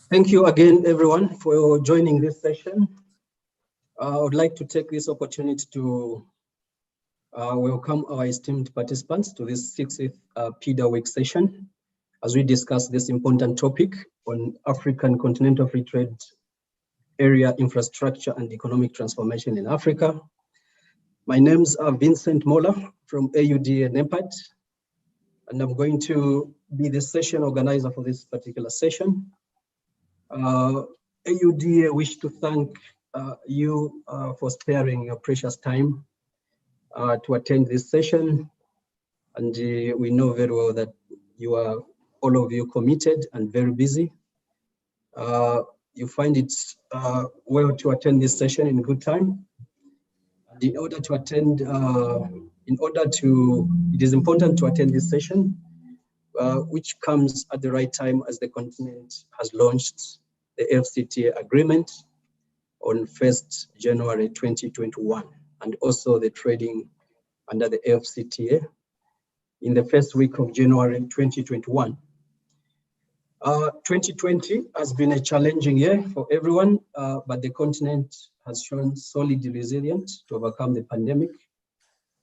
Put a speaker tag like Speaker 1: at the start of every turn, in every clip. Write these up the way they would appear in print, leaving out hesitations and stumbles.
Speaker 1: Thank you again, everyone, for joining this session. I would like to take this opportunity to welcome our esteemed participants to this 6th PIDA Week session as we discuss this important topic on African Continental Free Trade Area infrastructure and economic transformation in Africa. My name's Vincent Mola from AUDA NEPAD, and I'm going to be the session organizer for this particular session. AUDA wish to thank you for sparing your precious time to attend this session. And we know very well that you are, all of you, committed and very busy. You find it well to attend this session in good time. And in order to attend, it is important to attend this session, which comes at the right time as the continent has launched the AfCFTA agreement on 1st January 2021, and also the trading under the AfCFTA in the first week of January 2021. 2020 has been a challenging year for everyone, but the continent has shown solid resilience to overcome the pandemic,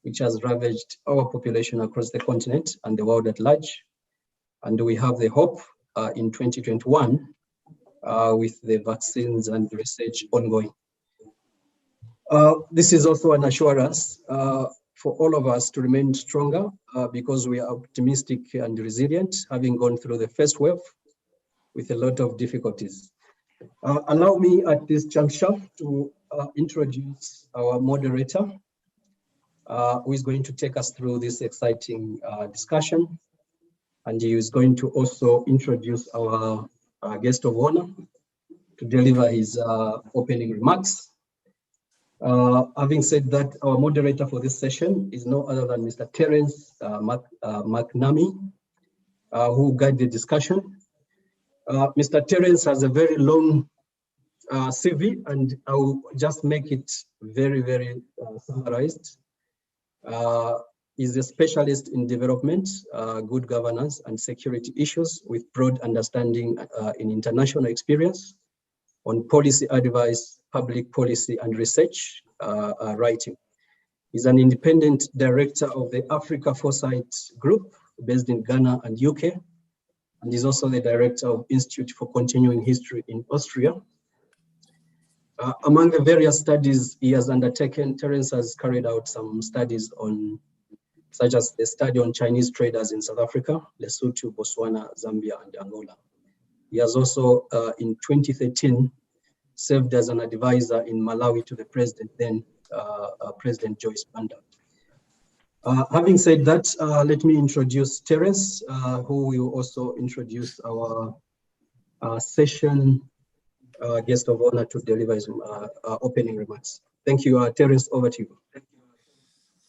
Speaker 1: which has ravaged our population across the continent and the world at large. And we have the hope in 2021 with the vaccines and research ongoing. This is also an assurance for all of us to remain stronger because we are optimistic and resilient, having gone through the first wave with a lot of difficulties. Allow me at this juncture to introduce our moderator, who is going to take us through this exciting discussion. And he is going to also introduce our guest of honor to deliver his opening remarks. Having said that, our moderator for this session is no other than Mr. Terence McNamee, who will guide the discussion. Mr. Terence has a very long CV, and I will just make it very, very summarized. He's a specialist in development, good governance, and security issues with broad understanding in international experience on policy advice, public policy, and research writing. He's an independent director of the Africa Foresight Group based in Ghana and UK, and he's also the director of Institute for Continuing History in Austria. Among the various studies he has undertaken, Terence has carried out some studies on, such as the study on Chinese traders in South Africa, Lesotho, Botswana, Zambia, and Angola. He has also, in 2013, served as an advisor in Malawi to the president, then President Joyce Banda. Having said that, let me introduce Terence, who will also introduce our session guest of honor to deliver his opening remarks. Thank you, Terence, over to you.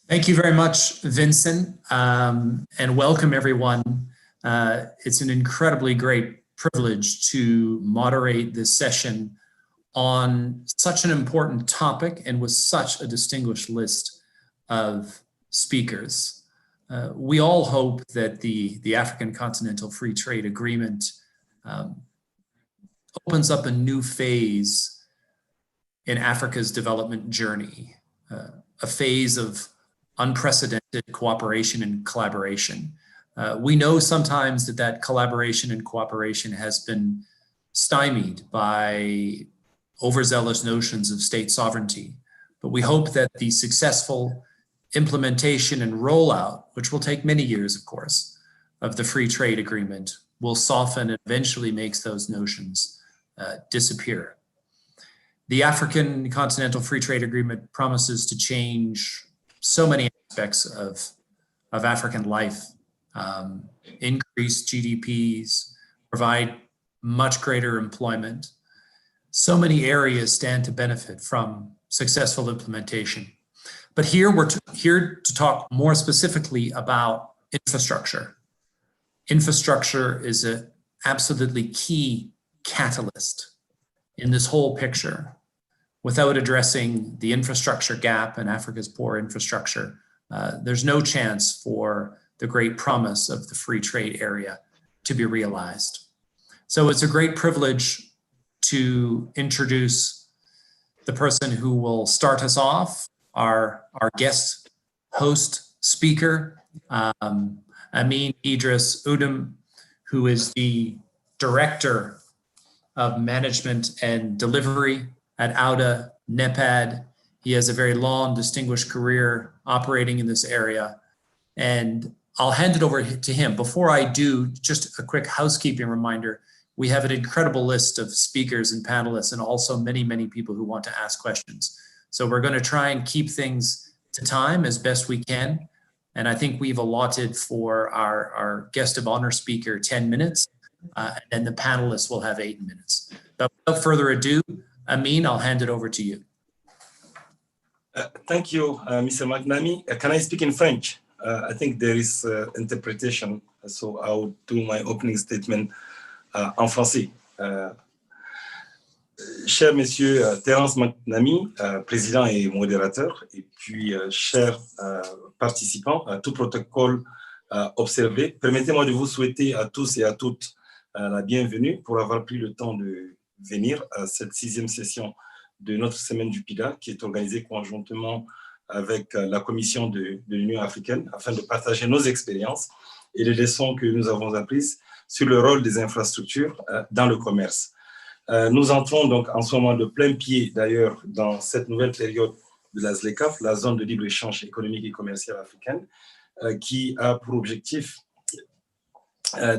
Speaker 2: Thank you very much, Vincent, and welcome everyone. It's an incredibly great privilege to moderate this session on such an important topic and with such a distinguished list of speakers. We all hope that the African Continental Free Trade Agreement opens up a new phase in Africa's development journey, a phase of unprecedented cooperation and collaboration. We know sometimes that collaboration and cooperation has been stymied by overzealous notions of state sovereignty, but we hope that the successful implementation and rollout, which will take many years, of course, of the free trade agreement will soften and eventually makes those notions disappear. The African Continental Free Trade Agreement promises to change so many aspects of African life, increase GDPs, provide much greater employment. So many areas stand to benefit from successful implementation. But here we're here to talk more specifically about infrastructure. Infrastructure is an absolutely key catalyst in this whole picture. Without addressing the infrastructure gap and Africa's poor infrastructure, there's no chance for the great promise of the free trade area to be realized. So it's a great privilege to introduce the person who will start us off, our guest host speaker, Amin Idris Udum, who is the Director of Management and Delivery at AUDA NEPAD. He has a very long, distinguished career operating in this area. And I'll hand it over to him. Before I do, just a quick housekeeping reminder. We have an incredible list of speakers and panelists, and also many, many people who want to ask questions. So we're going to try and keep things to time as best we can. And I think we've allotted for our guest of honor speaker 10 minutes, and then the panelists will have 8 minutes. But without further ado, Amin, I'll hand it over to you.
Speaker 3: Thank you, Mr. Magnani. Can I speak in French? I think there is interpretation, so I'll do my opening statement en français. Cher Monsieur Terence Magnani, président et modérateur, et puis chers participants, tout protocole observé, permettez-moi de vous souhaiter à tous et à toutes la bienvenue pour avoir pris le temps de venir à cette 6e session de notre semaine du PIDA, qui est organisée conjointement avec la Commission de l'Union africaine, afin de partager nos expériences et les leçons que nous avons apprises sur le rôle des infrastructures dans le commerce. Nous entrons donc en ce moment de plein pied, d'ailleurs, dans cette nouvelle période de la ZLECAf, la zone de libre-échange économique et commerciale africaine, qui a pour objectif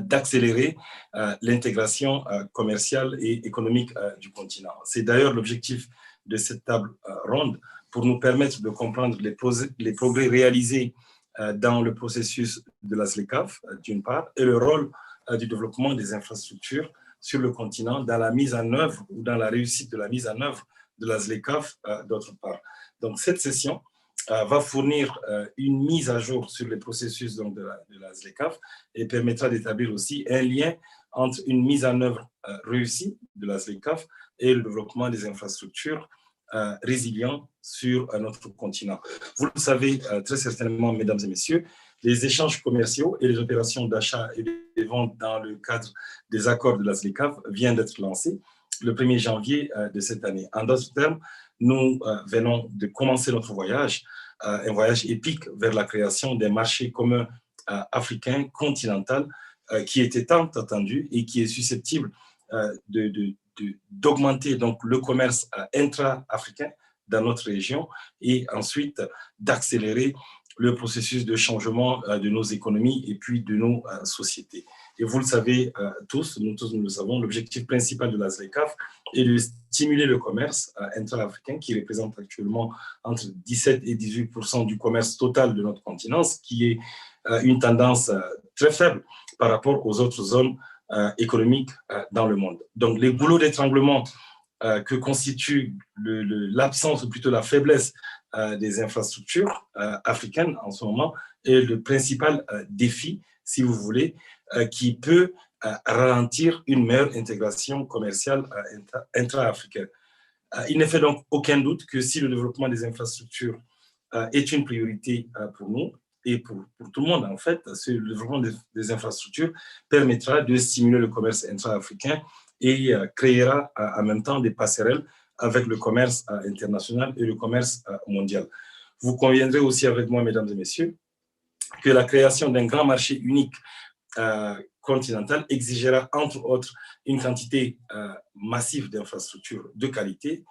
Speaker 3: d'accélérer l'intégration commerciale et économique du continent. C'est d'ailleurs l'objectif de cette table ronde, pour nous permettre de comprendre les progrès réalisés dans le processus de la ZLECAf, d'une part, et le rôle du développement des infrastructures sur le continent dans la mise en œuvre ou dans la réussite de la mise en œuvre de la ZLECAf, d'autre part. Donc, cette session va fournir une mise à jour sur les processus donc, de la ZLECAf et permettra d'établir aussi un lien entre une mise en œuvre réussie de la ZLECAf et le développement des infrastructures résilients sur notre continent. Vous le savez très certainement, mesdames et messieurs, les échanges commerciaux et les opérations d'achat et de vente dans le cadre des accords de la ZLECAf viennent d'être lancés le 1er janvier de cette année. En d'autres termes, nous venons de commencer notre voyage, un voyage épique vers la création d'un marché commun africain continental qui était tant attendu et qui est susceptible d'augmenter donc le commerce intra-africain dans notre région et ensuite d'accélérer le processus de changement de nos économies et puis de nos sociétés. Et vous le savez tous, nous le savons, l'objectif principal de la ZLECAf est de stimuler le commerce intra-africain qui représente actuellement entre 17 et 18% du commerce total de notre continent, ce qui est une tendance très faible par rapport aux autres zones économiques dans le monde. Donc, les goulots d'étranglement que constitue l'absence ou plutôt la faiblesse des infrastructures africaines en ce moment est le principal défi, si vous voulez, qui peut ralentir une meilleure intégration commerciale intra-africaine. Il ne fait donc aucun doute que si le développement des infrastructures est une priorité pour nous et pour tout le monde, en fait, le développement des infrastructures permettra de stimuler le commerce intra-africain et créera en même temps des passerelles avec le commerce international et le commerce mondial. Vous conviendrez aussi avec moi, mesdames et messieurs, que la création d'un grand marché unique continental exigera, entre autres, une quantité massive d'infrastructures de qualité,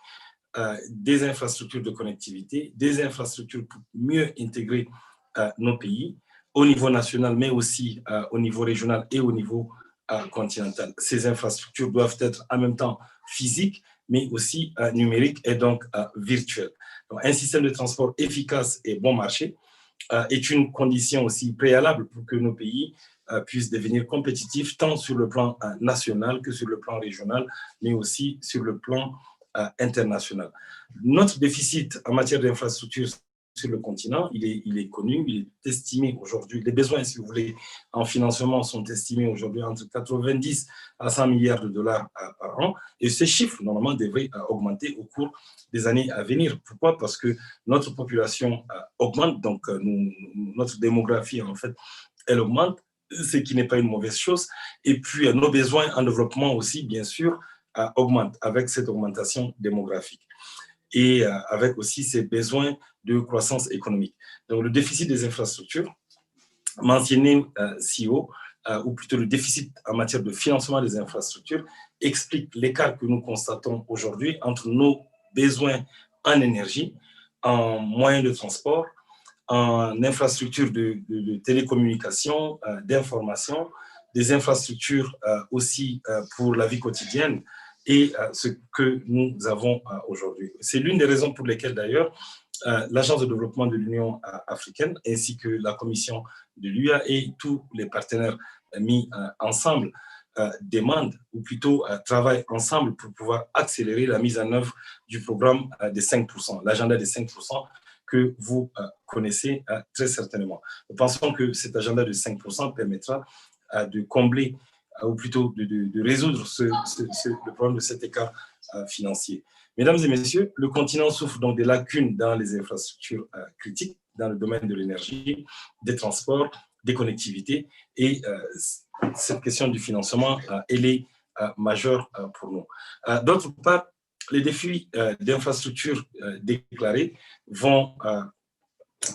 Speaker 3: des infrastructures de connectivité, des infrastructures pour mieux intégrer nos pays au niveau national, mais aussi au niveau régional et au niveau continental. Ces infrastructures doivent être en même temps physiques, mais aussi numériques et donc virtuelles. Donc, un système de transport efficace et bon marché est une condition aussi préalable pour que nos pays puissent devenir compétitifs tant sur le plan national que sur le plan régional, mais aussi sur le plan international. Notre déficit en matière d'infrastructures sur le continent, il est connu, il est estimé aujourd'hui, les besoins, si vous voulez, en financement sont estimés aujourd'hui entre 90 à 100 milliards de dollars par an, et ces chiffres, normalement, devraient augmenter au cours des années à venir. Pourquoi? Parce que notre population augmente, donc notre démographie, en fait, elle augmente, ce qui n'est pas une mauvaise chose. Et puis, nos besoins en développement aussi, bien sûr, augmentent avec cette augmentation démographique et avec aussi ces besoins de croissance économique. Donc, le déficit des infrastructures, mentionné si haut, ou plutôt le déficit en matière de financement des infrastructures, explique l'écart que nous constatons aujourd'hui entre nos besoins en énergie, en moyens de transport, en infrastructures de télécommunication, d'information, des infrastructures aussi pour la vie quotidienne et ce que nous avons aujourd'hui. C'est l'une des raisons pour lesquelles d'ailleurs l'Agence de développement de l'Union africaine ainsi que la Commission de l'UA et tous les partenaires mis ensemble demandent ou plutôt travaillent ensemble pour pouvoir accélérer la mise en œuvre du programme des 5%, l'agenda des 5% que vous connaissez très certainement. Nous pensons que cet agenda de 5% permettra de combler ou plutôt de résoudre le problème de cet écart financier. Mesdames et messieurs, le continent souffre donc des lacunes dans les infrastructures critiques, dans le domaine de l'énergie, des transports, des connectivités, et cette question du financement, elle est majeure pour nous. D'autre part, les défis d'infrastructures déclarés vont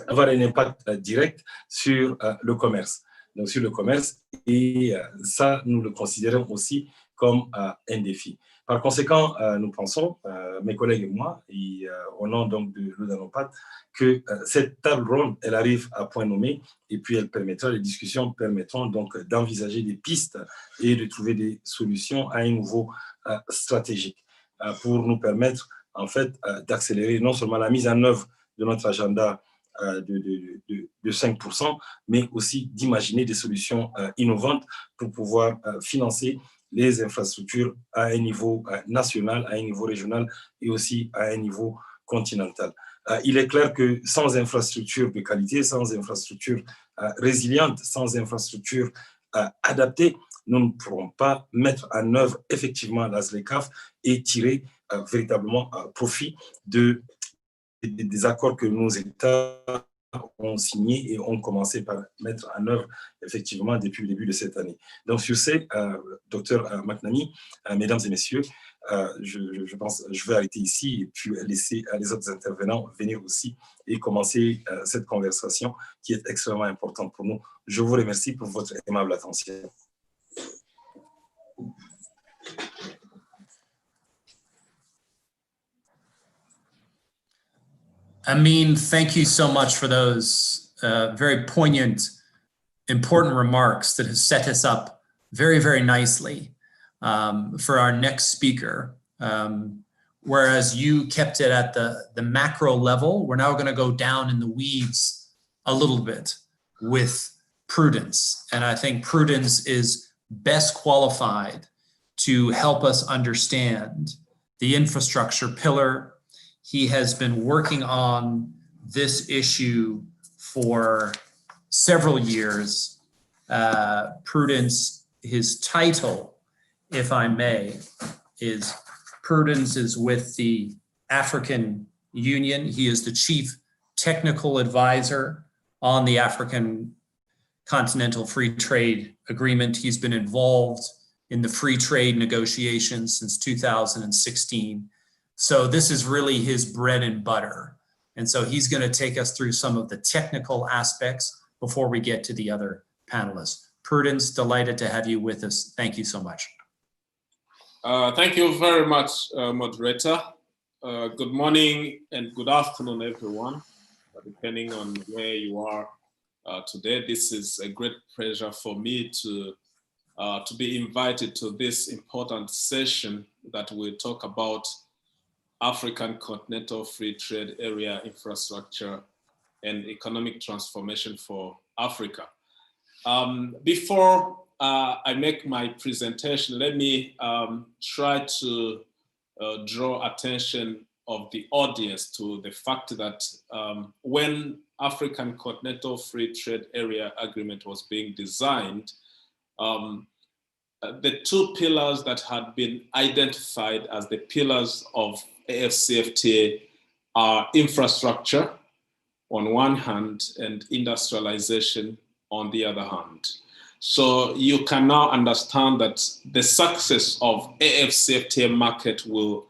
Speaker 3: avoir un impact direct sur le commerce. Donc sur le commerce, et ça, nous le considérons aussi comme un défi. Par conséquent, nous pensons, mes collègues et moi, et au nom donc de l'Oudanopat, que cette table ronde, elle arrive à point nommé, et puis les discussions permettront donc d'envisager des pistes et de trouver des solutions à un niveau stratégique pour nous permettre en fait d'accélérer non seulement la mise en œuvre de notre agenda de 5%, mais aussi d'imaginer des solutions innovantes pour pouvoir financer les infrastructures à un niveau national, à un niveau régional et aussi à un niveau continental. Il est clair que sans infrastructures de qualité, sans infrastructures résilientes, sans infrastructures adaptées, nous ne pourrons pas mettre en œuvre effectivement la ZLECAf et tirer véritablement profit des accords que nos États ont signés et ont commencé par mettre en œuvre effectivement depuis le début de cette année. Donc sur ce, docteur Maknami, mesdames et messieurs, je pense je vais arrêter ici et puis laisser les autres intervenants venir aussi et commencer cette conversation qui est extrêmement importante pour nous. Je vous remercie pour votre aimable attention.
Speaker 2: Amin, thank you so much for those very poignant, important remarks that have set us up very, very nicely for our next speaker. Whereas you kept it at the macro level, we're now going to go down in the weeds a little bit with Prudence. And I think Prudence is best qualified to help us understand the infrastructure pillar. He has been working on this issue for several years. Prudence, his title, if I may, is Prudence is with the African Union. He is the chief technical advisor on the African Continental Free Trade Agreement. He's been involved in the free trade negotiations since 2016. So this is really his bread and butter. And so he's going to take us through some of the technical aspects before we get to the other panelists. Prudence, delighted to have you with us. Thank you so much.
Speaker 4: Thank you very much, moderator. Good morning and good afternoon, everyone, depending on where you are today. This is a great pleasure for me to be invited to this important session that will talk about African Continental Free Trade Area infrastructure and economic transformation for Africa. Before I make my presentation, let me try to draw attention of the audience to the fact that when African Continental Free Trade Area Agreement was being designed, the two pillars that had been identified as the pillars of AfCFTA are infrastructure on one hand and industrialization on the other hand. So you can now understand that the success of AfCFTA market will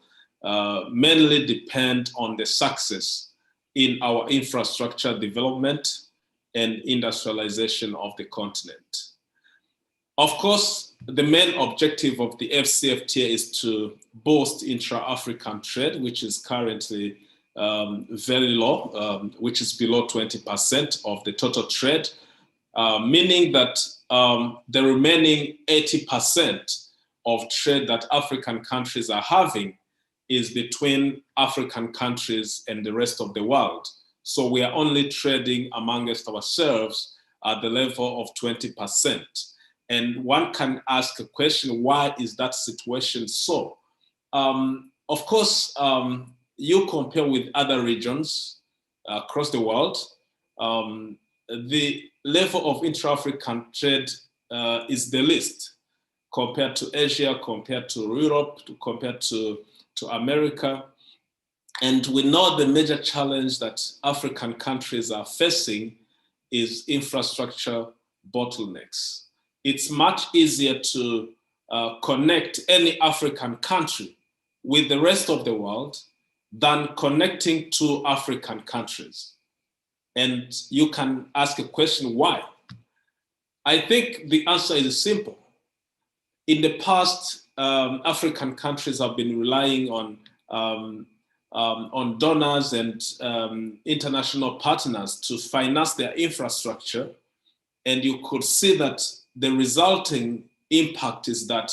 Speaker 4: mainly depend on the success in our infrastructure development and industrialization of the continent. Of course, the main objective of the AfCFTA is to boost intra-African trade, which is currently very low, which is below 20% of the total trade, meaning that the remaining 80% of trade that African countries are having is between African countries and the rest of the world. So we are only trading amongst ourselves at the level of 20%. And one can ask a question, why is that situation so? Of course, you compare with other regions across the world, the level of intra-African trade is the least compared to Asia, compared to Europe, compared to America. And we know the major challenge that African countries are facing is infrastructure bottlenecks. It's much easier to connect any African country with the rest of the world than connecting two African countries. And you can ask a question, why? I think the answer is simple. In the past, African countries have been relying on donors and international partners to finance their infrastructure. And you could see that the resulting impact is that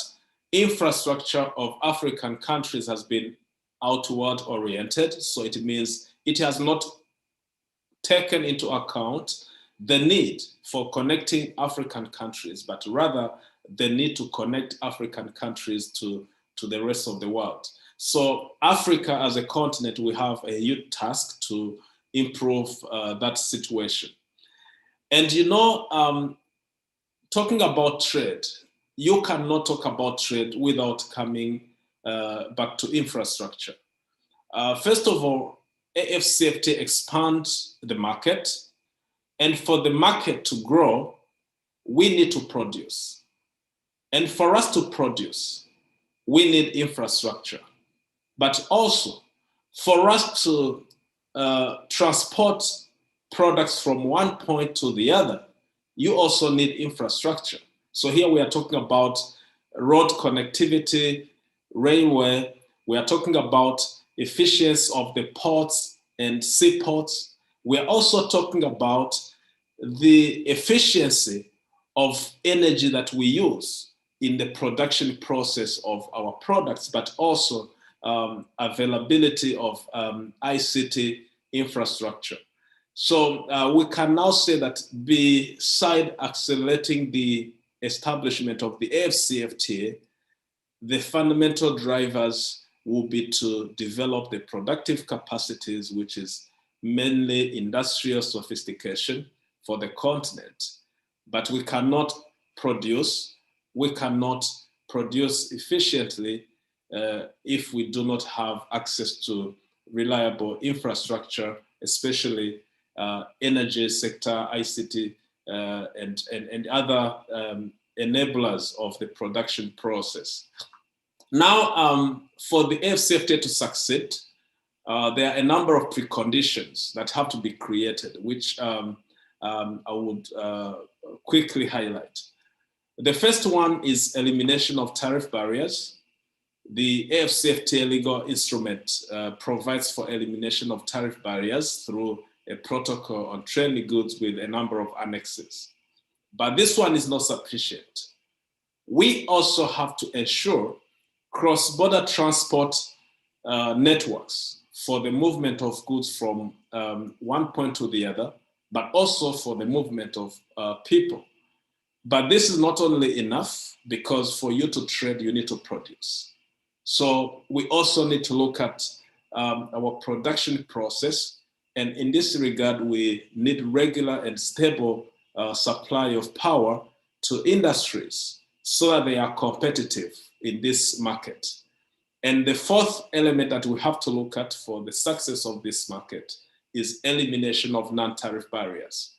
Speaker 4: infrastructure of African countries has been outward oriented. So it means it has not taken into account the need for connecting African countries, but rather the need to connect African countries to the rest of the world. So Africa as a continent, we have a huge task to improve that situation. And you know, talking about trade, you cannot talk about trade without coming back to infrastructure. First of all, AfCFTA expands the market, and for the market to grow, we need to produce. And for us to produce, we need infrastructure. But also, for us to transport products from one point to the other, you also need infrastructure. So here we are talking about road connectivity, railway. We are talking about efficiency of the ports and seaports. We are also talking about the efficiency of energy that we use in the production process of our products, but also availability of ICT infrastructure. So we can now say that beside accelerating the establishment of the AfCFTA, the fundamental drivers will be to develop the productive capacities, which is mainly industrial sophistication for the continent. But we cannot produce efficiently if we do not have access to reliable infrastructure, especially energy sector, ICT, and other enablers of the production process. Now, for the AfCFTA to succeed, there are a number of preconditions that have to be created, which I would quickly highlight. The first one is elimination of tariff barriers. The AfCFTA legal instrument provides for elimination of tariff barriers through a protocol on trade goods with a number of annexes. But this one is not sufficient. We also have to ensure cross-border transport networks for the movement of goods from one point to the other, but also for the movement of people. But this is not only enough, because for you to trade, you need to produce. So we also need to look at our production process. And in this regard, we need regular and stable supply of power to industries so that they are competitive in this market. And the fourth element that we have to look at for the success of this market is elimination of non-tariff barriers.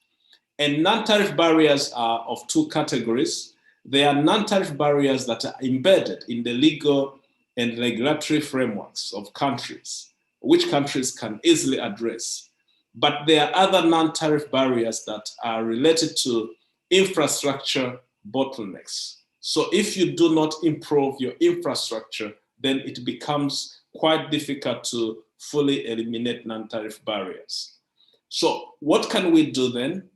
Speaker 4: And non-tariff barriers are of two categories. There are non-tariff barriers that are embedded in the legal and regulatory frameworks of countries, which countries can easily address. But there are other non-tariff barriers that are related to infrastructure bottlenecks. So if you do not improve your infrastructure, then it becomes quite difficult to fully eliminate non-tariff barriers. So what can we do then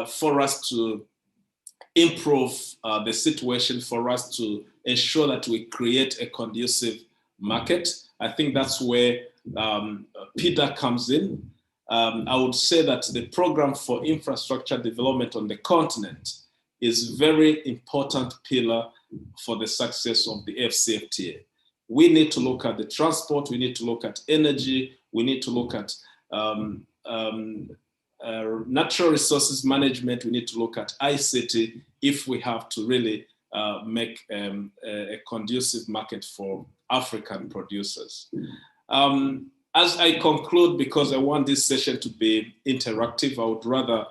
Speaker 4: for us to improve the situation, for us to ensure that we create a conducive market? I think that's where PIDA comes in. I would say that the program for infrastructure development on the continent is a very important pillar for the success of the AfCFTA. We need to look at the transport, we need to look at energy, we need to look at natural resources management, we need to look at ICT if we have to really make a conducive market for African producers. As I conclude, because I want this session to be interactive, I would rather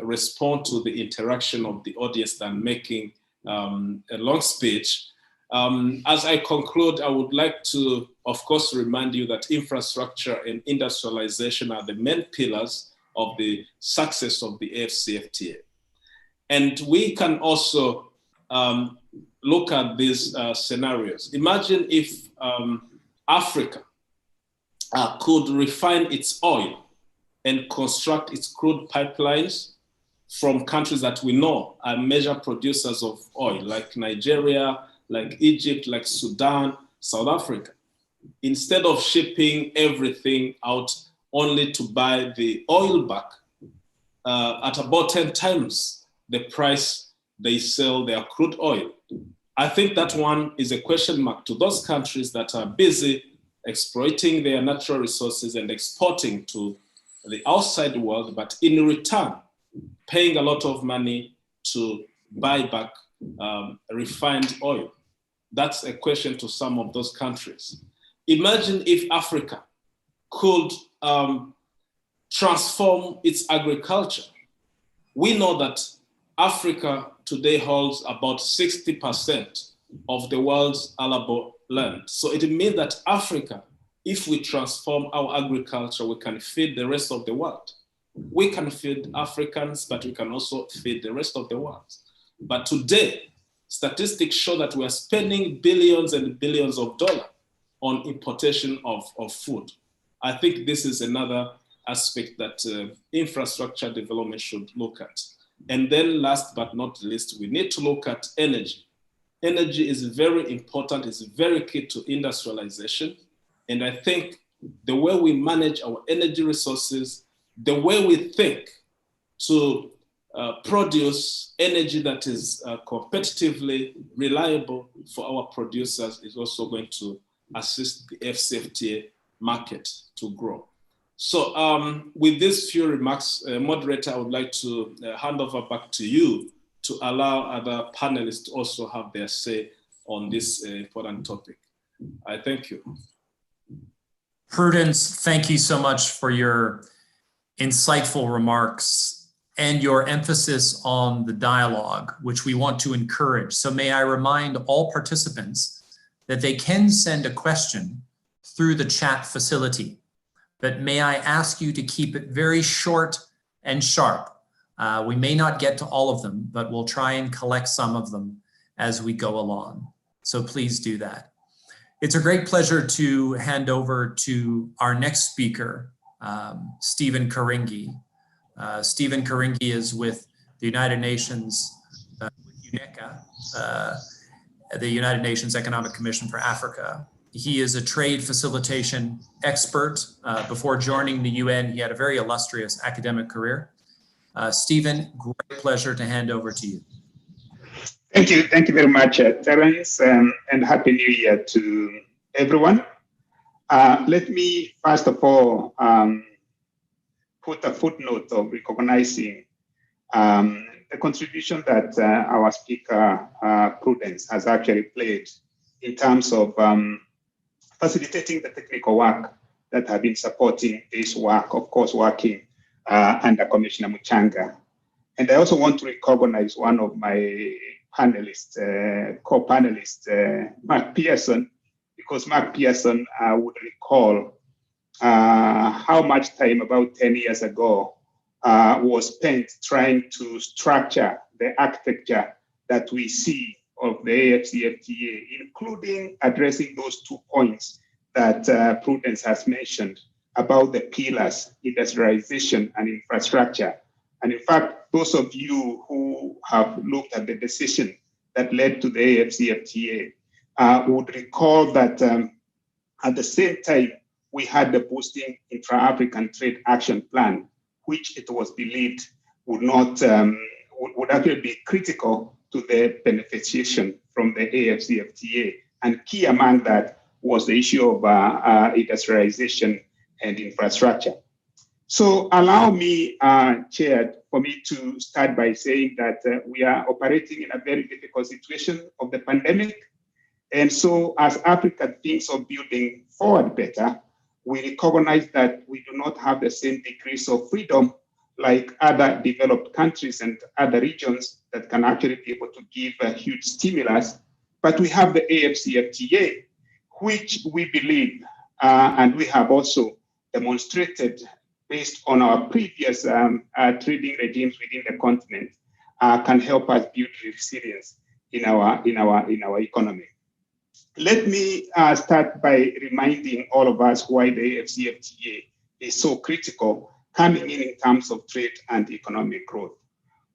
Speaker 4: respond to the interaction of the audience than making a long speech. As I conclude, I would like to, of course, remind you that infrastructure and industrialization are the main pillars of the success of the AfCFTA. And we can also look at these scenarios. Imagine if Africa could refine its oil and construct its crude pipelines from countries that we know are major producers of oil, like Nigeria, like Egypt, like Sudan, South Africa. Instead of shipping everything out only to buy the oil back at about 10 times the price they sell their crude oil. I think that one is a question mark to those countries that are busy exploiting their natural resources and exporting to the outside world, but in return, paying a lot of money to buy back refined oil. That's a question to some of those countries. Imagine if Africa could transform its agriculture. We know that Africa today holds about 60% of the world's arable land. So it means that Africa, if we transform our agriculture, we can feed the rest of the world. We can feed Africans, but we can also feed the rest of the world. But today, statistics show that we are spending billions and billions of dollars on importation of food. I think this is another aspect that infrastructure development should look at. And then last but not least, we need to look at energy. Energy is very important, it's very key to industrialization. And I think the way we manage our energy resources, the way we think to produce energy that is competitively reliable for our producers is also going to assist the AfCFTA market to grow. So with these few remarks, moderator, I would like to hand over back to you to allow other panelists to also have their say on this important topic. I thank you.
Speaker 2: Prudence, thank you so much for your insightful remarks and your emphasis on the dialogue, which we want to encourage. So may I remind all participants that they can send a question through the chat facility, but may I ask you to keep it very short and sharp. We may not get to all of them, but we'll try and collect some of them as we go along. So please do that. It's a great pleasure to hand over to our next speaker, Stephen Karingi. Stephen Karingi is with the United Nations, UNECA, the United Nations Economic Commission for Africa. He is a trade facilitation expert. Before joining the UN, he had a very illustrious academic career. Stephen, great pleasure to hand over to you.
Speaker 5: Thank you very much, Terence, and Happy New Year to everyone. Let me first of all put a footnote of recognizing the contribution that our speaker, Prudence, has actually played in terms of facilitating the technical work that have been supporting this work, of course, working under Commissioner Muchanga. And I also want to recognize one of my panelists, co-panelists, Mark Pearson, because Mark Pearson would recall how much time about 10 years ago was spent trying to structure the architecture that we see of the AfCFTA, including addressing those 2 points that Prudence has mentioned about the pillars, industrialization and infrastructure. And in fact, those of you who have looked at the decision that led to the AfCFTA would recall that at the same time, we had the Boosting Intra-African Trade Action Plan, which it was believed would not would actually be critical to the beneficiation from the AfCFTA. And key among that was the issue of industrialization and infrastructure. So allow me, Chair, for me to start by saying that we are operating in a very difficult situation of the pandemic. And so as Africa thinks of building forward better, we recognize that we do not have the same degrees of freedom like other developed countries and other regions that can actually be able to give a huge stimulus. But we have the AfCFTA, which we believe, and we have also demonstrated based on our previous trading regimes within the continent, can help us build resilience in our economy. Let me start by reminding all of us why the AfCFTA is so critical coming in terms of trade and economic growth.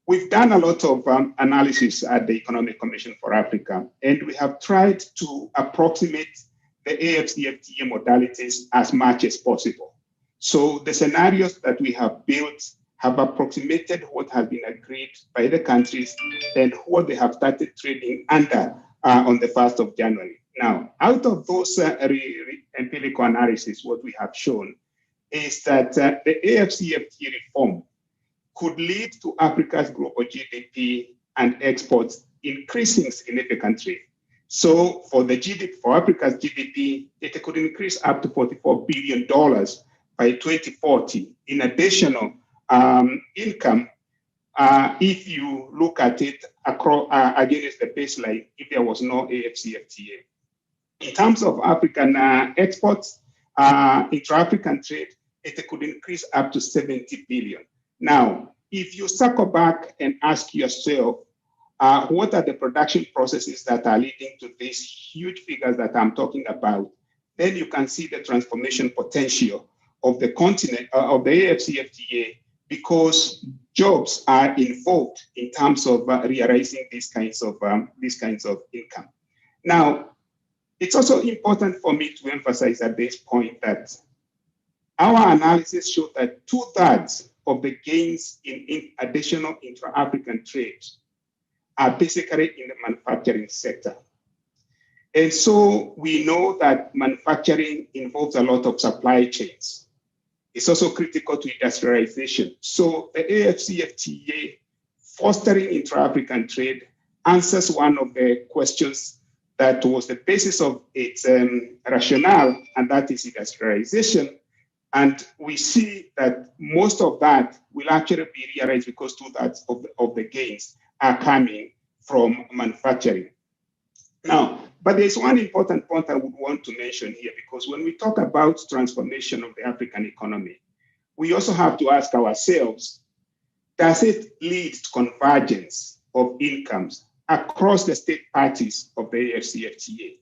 Speaker 5: We've done a lot of analysis at the Economic Commission for Africa, and we have tried to approximate the AfCFTA modalities as much as possible. So the scenarios that we have built have approximated what has been agreed by the countries and what they have started trading under on the 1st of January. Now, out of those empirical analysis, what we have shown is that the AfCFTA reform could lead to Africa's global GDP and exports increasing significantly. So for Africa's GDP, it could increase up to $44 billion by 2040 in additional income if you look at it across, against the baseline if there was no AfCFTA. In terms of African exports, intra-African trade, it could increase up to 70 billion. Now, if you circle back and ask yourself, what are the production processes that are leading to these huge figures that I'm talking about, then you can see the transformation potential of the continent, of the AfCFTA, because jobs are involved in terms of realizing these kinds of income. Now, it's also important for me to emphasize at this point that our analysis showed that 2/3 of the gains in additional intra-African trade are basically in the manufacturing sector. And so we know that manufacturing involves a lot of supply chains. It's also critical to industrialization. So the AfCFTA, fostering intra-African trade, answers one of the questions that was the basis of its rationale, and that is industrialization. And we see that most of that will actually be realized because 2/3 of the gains are coming from manufacturing. Now, but there's one important point I would want to mention here, because when we talk about transformation of the African economy, we also have to ask ourselves, does it lead to convergence of incomes across the state parties of the AfCFTA?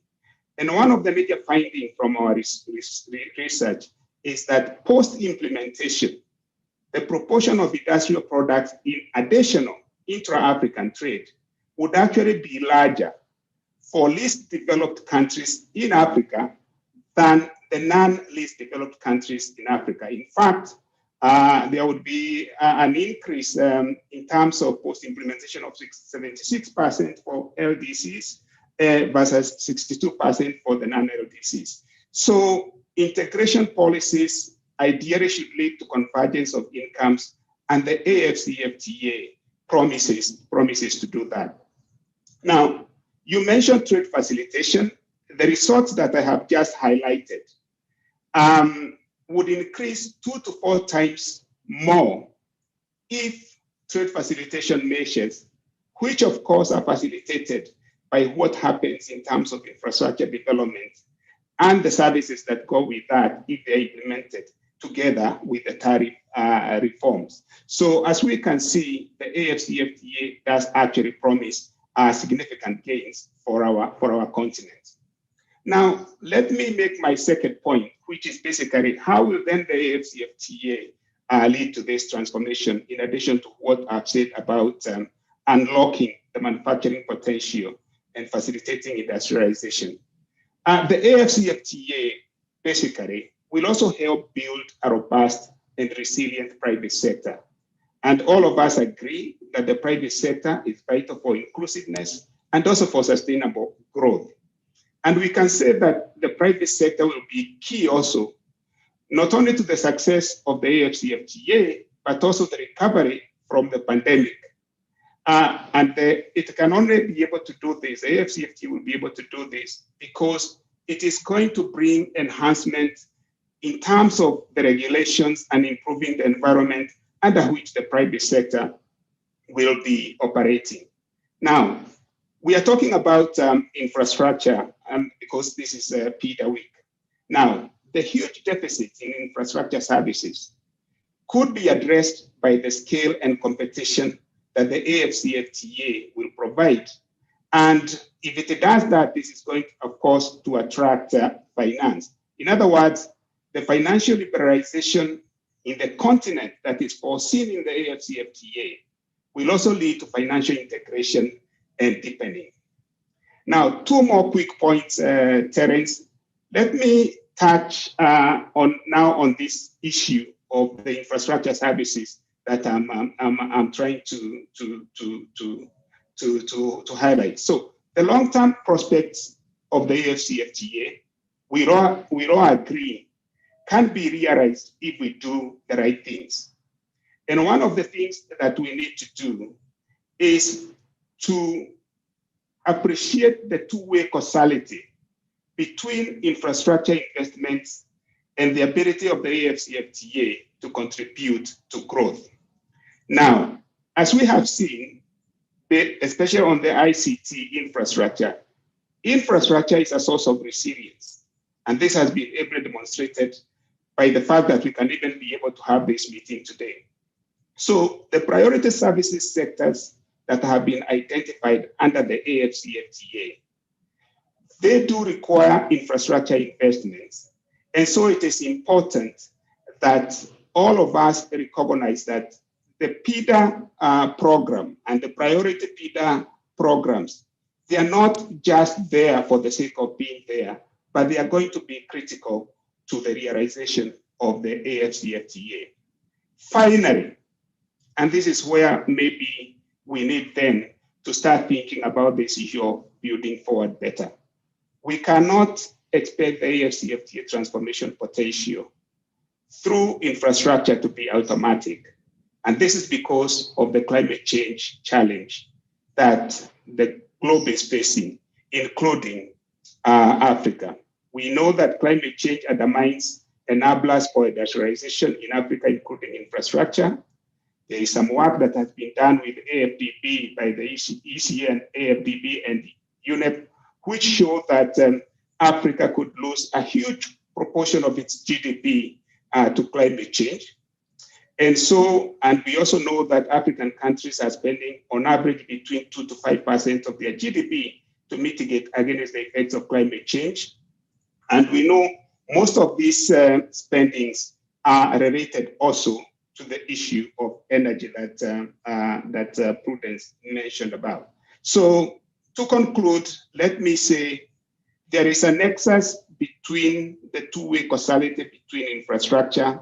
Speaker 5: And one of the major findings from our research is that post-implementation, the proportion of industrial products in additional intra-African trade would actually be larger for least developed countries in Africa than the non-least developed countries in Africa. In fact, there would be an increase in terms of post-implementation of 76% for LDCs versus 62% for the non-LDCs. So integration policies ideally should lead to convergence of incomes, and the AfCFTA promises to do that. Now, you mentioned trade facilitation. The results that I have just highlighted would increase 2 to 4 times more if trade facilitation measures, which of course are facilitated by what happens in terms of infrastructure development and the services that go with that if they're implemented together with the tariff reforms. So as we can see, the AfCFTA does actually promise significant gains for our continent. Now, let me make my second point, which is basically how will then the AfCFTA lead to this transformation, in addition to what I've said about unlocking the manufacturing potential and facilitating industrialization. The AfCFTA basically will also help build a robust and resilient private sector. And all of us agree that the private sector is vital for inclusiveness and also for sustainable growth. And we can say that the private sector will be key also, not only to the success of the AfCFTA, but also the recovery from the pandemic. It can only be able to do this, the AfCFTA will be able to do this because it is going to bring enhancement in terms of the regulations and improving the environment under which the private sector will be operating. Now, we are talking about infrastructure because this is PIDA week. Now, the huge deficit in infrastructure services could be addressed by the scale and competition that the AfCFTA will provide. And if it does that, this is going, of course, to attract finance. In other words, the financial liberalization in the continent that is foreseen in the AfCFTA will also lead to financial integration and deepening. Now, two more quick points, Terence. Let me touch on this issue of the infrastructure services that I'm trying to highlight. So the long-term prospects of the AfCFTA, we all agree, can be realized if we do the right things. And one of the things that we need to do is to appreciate the two-way causality between infrastructure investments and the ability of the AfCFTA to contribute to growth. Now, as we have seen, especially on the ICT infrastructure is a source of resilience. And this has been ably demonstrated by the fact that we can even be able to have this meeting today. So the priority services sectors that have been identified under the AfCFTA, they do require infrastructure investments. And so it is important that all of us recognize that the PIDA program and the priority PIDA programs, they are not just there for the sake of being there, but they are going to be critical to the realization of the AfCFTA. Finally, and this is where maybe we need then to start thinking about this issue of building forward better. We cannot expect the AfCFTA transformation potential through infrastructure to be automatic. And this is because of the climate change challenge that the globe is facing, including Africa. We know that climate change undermines enablers for industrialization in Africa, including infrastructure. There is some work that has been done with AFDB by the ECA and AFDB and UNEP, which show that Africa could lose a huge proportion of its GDP to climate change. And we also know that African countries are spending on average between 2 to 5% of their GDP to mitigate against the effects of climate change. And we know most of these spendings are related also to the issue of energy that Prudence mentioned about. So to conclude, let me say there is a nexus between the two-way causality between infrastructure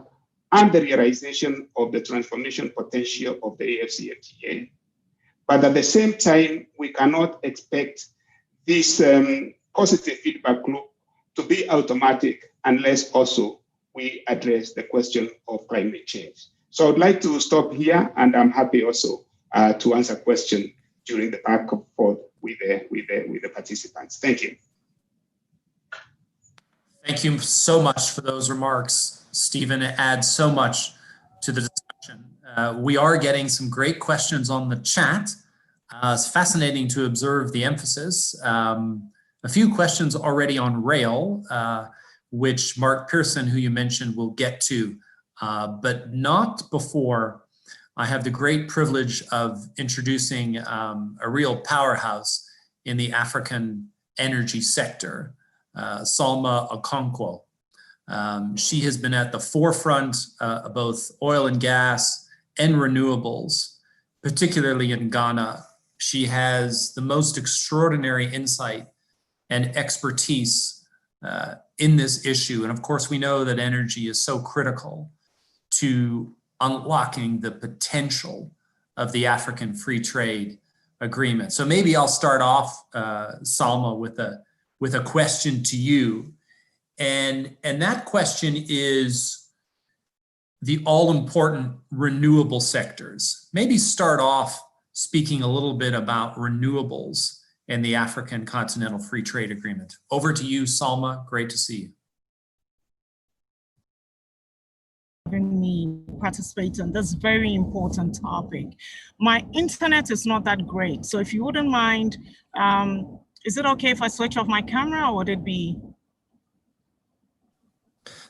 Speaker 5: and the realization of the transformation potential of the AfCFTA. But at the same time, we cannot expect this positive feedback loop to be automatic unless also we address the question of climate change. So I'd like to stop here, and I'm happy also to answer questions during the back and forth with the participants. Thank you.
Speaker 2: Thank you so much for those remarks, Stephen. It adds so much to the discussion. We are getting some great questions on the chat. It's fascinating to observe the emphasis. A few questions already on rail, which Mark Pearson, who you mentioned, will get to, but not before I have the great privilege of introducing a real powerhouse in the African energy sector, Salma Okonkwo. She has been at the forefront of both oil and gas and renewables, particularly in Ghana. She has the most extraordinary insight and expertise in this issue. And of course, we know that energy is so critical to unlocking the potential of the African Free Trade Agreement. So maybe I'll start off, Salma, with a question to you. And that question is the all-important renewable sectors. Maybe start off speaking a little bit about renewables and the African Continental Free Trade Agreement. Over to you, Salma. Great to see you.
Speaker 6: Me participate in this very important topic. My internet is not that great, so if you wouldn't mind, is it okay if I switch off my camera, or would it be?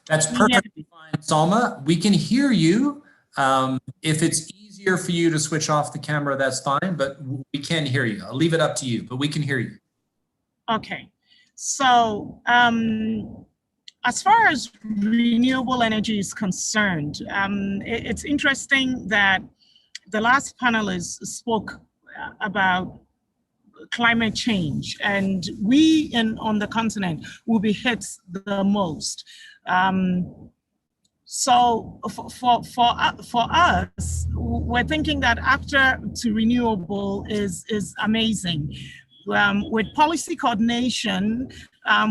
Speaker 2: That's perfectly fine, Salma. We can hear you. If it's easier for you to switch off the camera, that's fine, but we can hear you. I'll leave it up to you, but we can hear you.
Speaker 6: Okay, so as far as renewable energy is concerned, it's interesting that the last panelist spoke about climate change, and we on the continent will be hit the most. So for us, we're thinking that after to renewable is amazing. With policy coordination,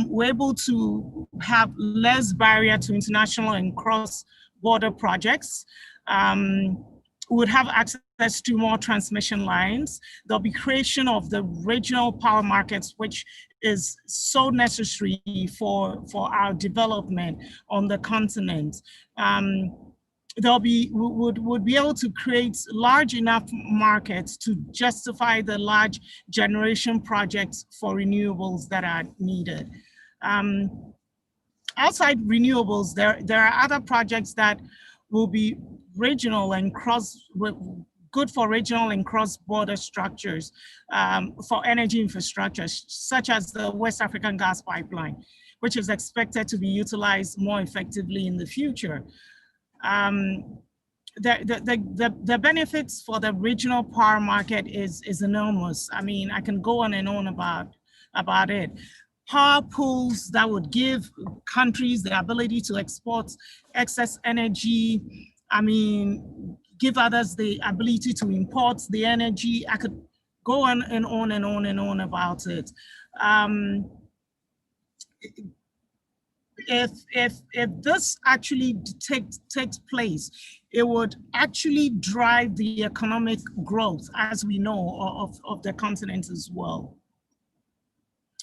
Speaker 6: we're able to have less barrier to international and cross-border projects. We would have access to more transmission lines. There'll be creation of the regional power markets, which is so necessary for our development on the continent. We would be able to create large enough markets to justify the large generation projects for renewables that are needed. Outside renewables, there are other projects that will be regional and good for regional and cross-border structures for energy infrastructure, such as the West African gas pipeline, which is expected to be utilized more effectively in the future. The benefits for the regional power market is enormous. I mean, I can go on and on about it. Power pools that would give countries the ability to export excess energy. I mean, give others the ability to import the energy. I could go on and on and on and on about it. If this actually takes place, it would actually drive the economic growth, as we know, of the continent as well.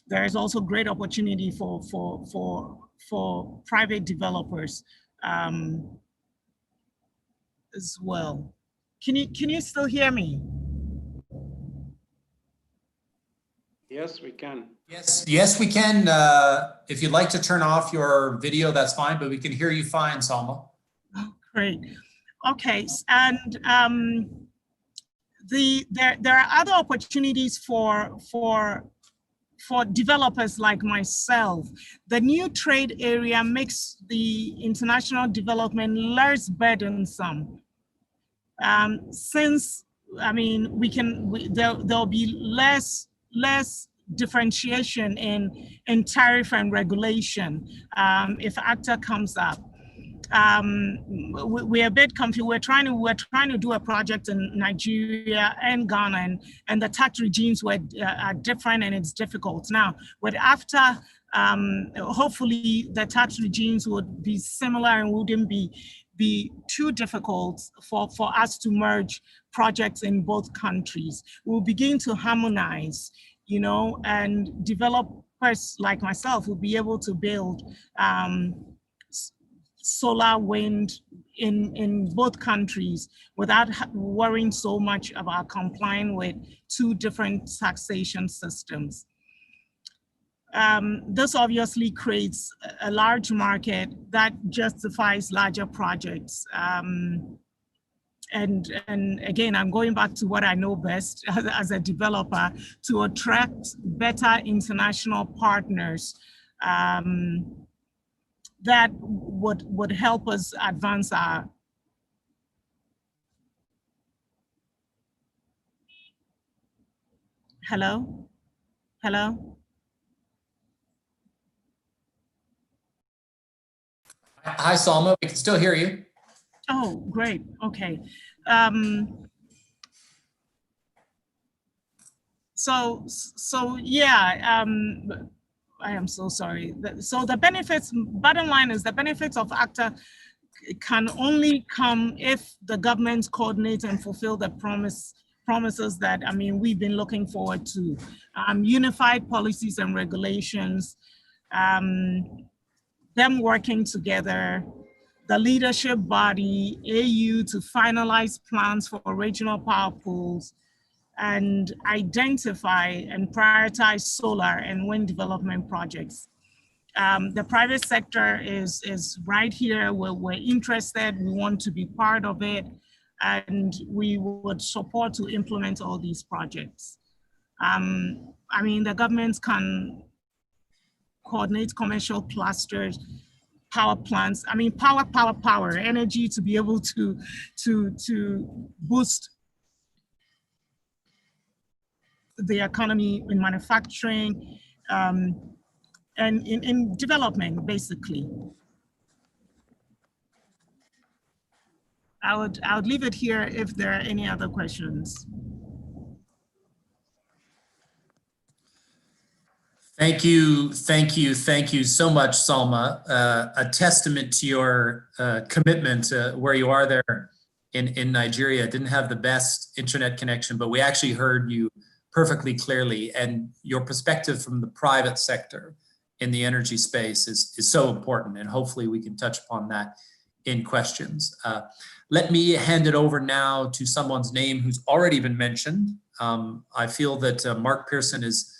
Speaker 6: There is also great opportunity for private developers as well. Can you still hear me?
Speaker 7: Yes, we can.
Speaker 2: Yes, we can. If you'd like to turn off your video, that's fine, but we can hear you fine, Salma.
Speaker 6: Oh, great. Okay, and there are other opportunities for developers like myself. The new trade area makes the international development less burdensome. Since, I mean, there'll be less differentiation in tariff and regulation if ACTA comes up. We're a bit confused. We're trying to do a project in Nigeria and Ghana, and the tax regimes are different, and it's difficult. Now, with AfTA, hopefully the tax regimes would be similar and wouldn't be too difficult for us to merge projects in both countries. We'll begin to harmonize, you know, and developers like myself will be able to build solar, wind in both countries without worrying so much about complying with two different taxation systems. This obviously creates a large market that justifies larger projects. And again, I'm going back to what I know best as a developer, to attract better international partners that would help us advance our Hello? Hello?
Speaker 2: Hi, Salma. We can still hear you.
Speaker 6: Oh, great. Okay. So yeah, I am so sorry. So the benefits, bottom line is the benefits of ACTA can only come if the government coordinates and fulfill the promises that, I mean, we've been looking forward to. Unified policies and regulations, them working together, the leadership body, AU, to finalize plans for regional power pools, and identify and prioritize solar and wind development projects. The private sector is right here. We're interested, we want to be part of it, and we would support to implement all these projects. I mean, the governments can coordinate commercial clusters, power plants, I mean, power, energy to be able to boost the economy in manufacturing, and in development, basically. I would leave it here if there are any other questions.
Speaker 2: Thank you so much, Salma. A testament to your commitment where you are there in Nigeria. Didn't have the best internet connection, but we actually heard you perfectly clearly, and your perspective from the private sector in the energy space is so important, and hopefully we can touch upon that in questions. Let me hand it over now to someone's name who's already been mentioned. I feel that Mark Pearson is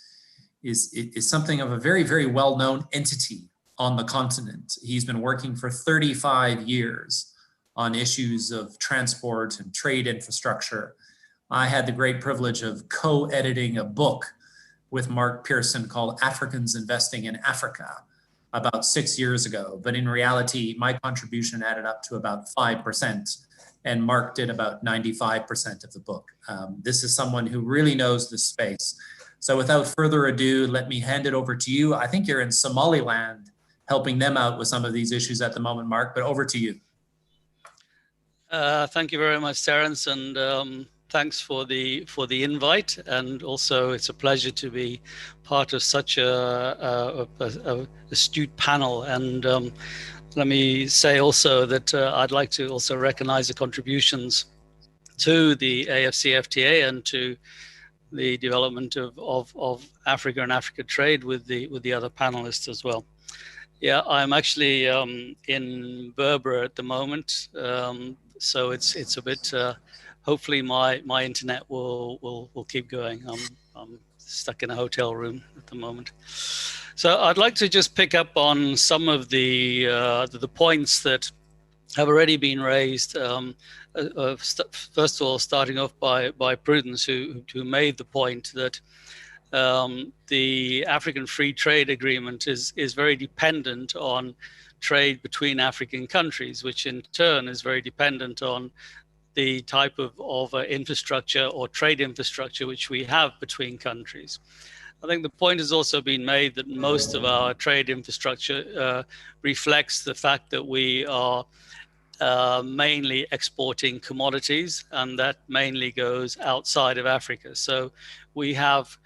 Speaker 2: something of a very, very well-known entity on the continent. He's been working for 35 years on issues of transport and trade infrastructure. I had the great privilege of co-editing a book with Mark Pearson called Africans Investing in Africa about 6 years ago. But in reality, my contribution added up to about 5%, and Mark did about 95% of the book. This is someone who really knows this space. So without further ado, let me hand it over to you. I think you're in Somaliland helping them out with some of these issues at the moment, Mark, but over to you.
Speaker 8: Thank you very much, Terence, and thanks for the invite. And also, it's a pleasure to be part of such a astute panel. And let me say also that I'd like to also recognize the contributions to the AfCFTA and to the development of Africa and Africa trade with the other panelists as well. Yeah, I'm actually in Berbera at the moment, so it's a bit. Hopefully, my internet will keep going. I'm stuck in a hotel room at the moment, so I'd like to just pick up on some of the points that have already been raised. First of all, starting off by Prudence, who made the point that the African Free Trade Agreement is very dependent on trade between African countries, which in turn is very dependent on the type of infrastructure or trade infrastructure which we have between countries. I think the point has also been made that most of our trade infrastructure reflects the fact that we are mainly exporting commodities, and that mainly goes outside of Africa. So we have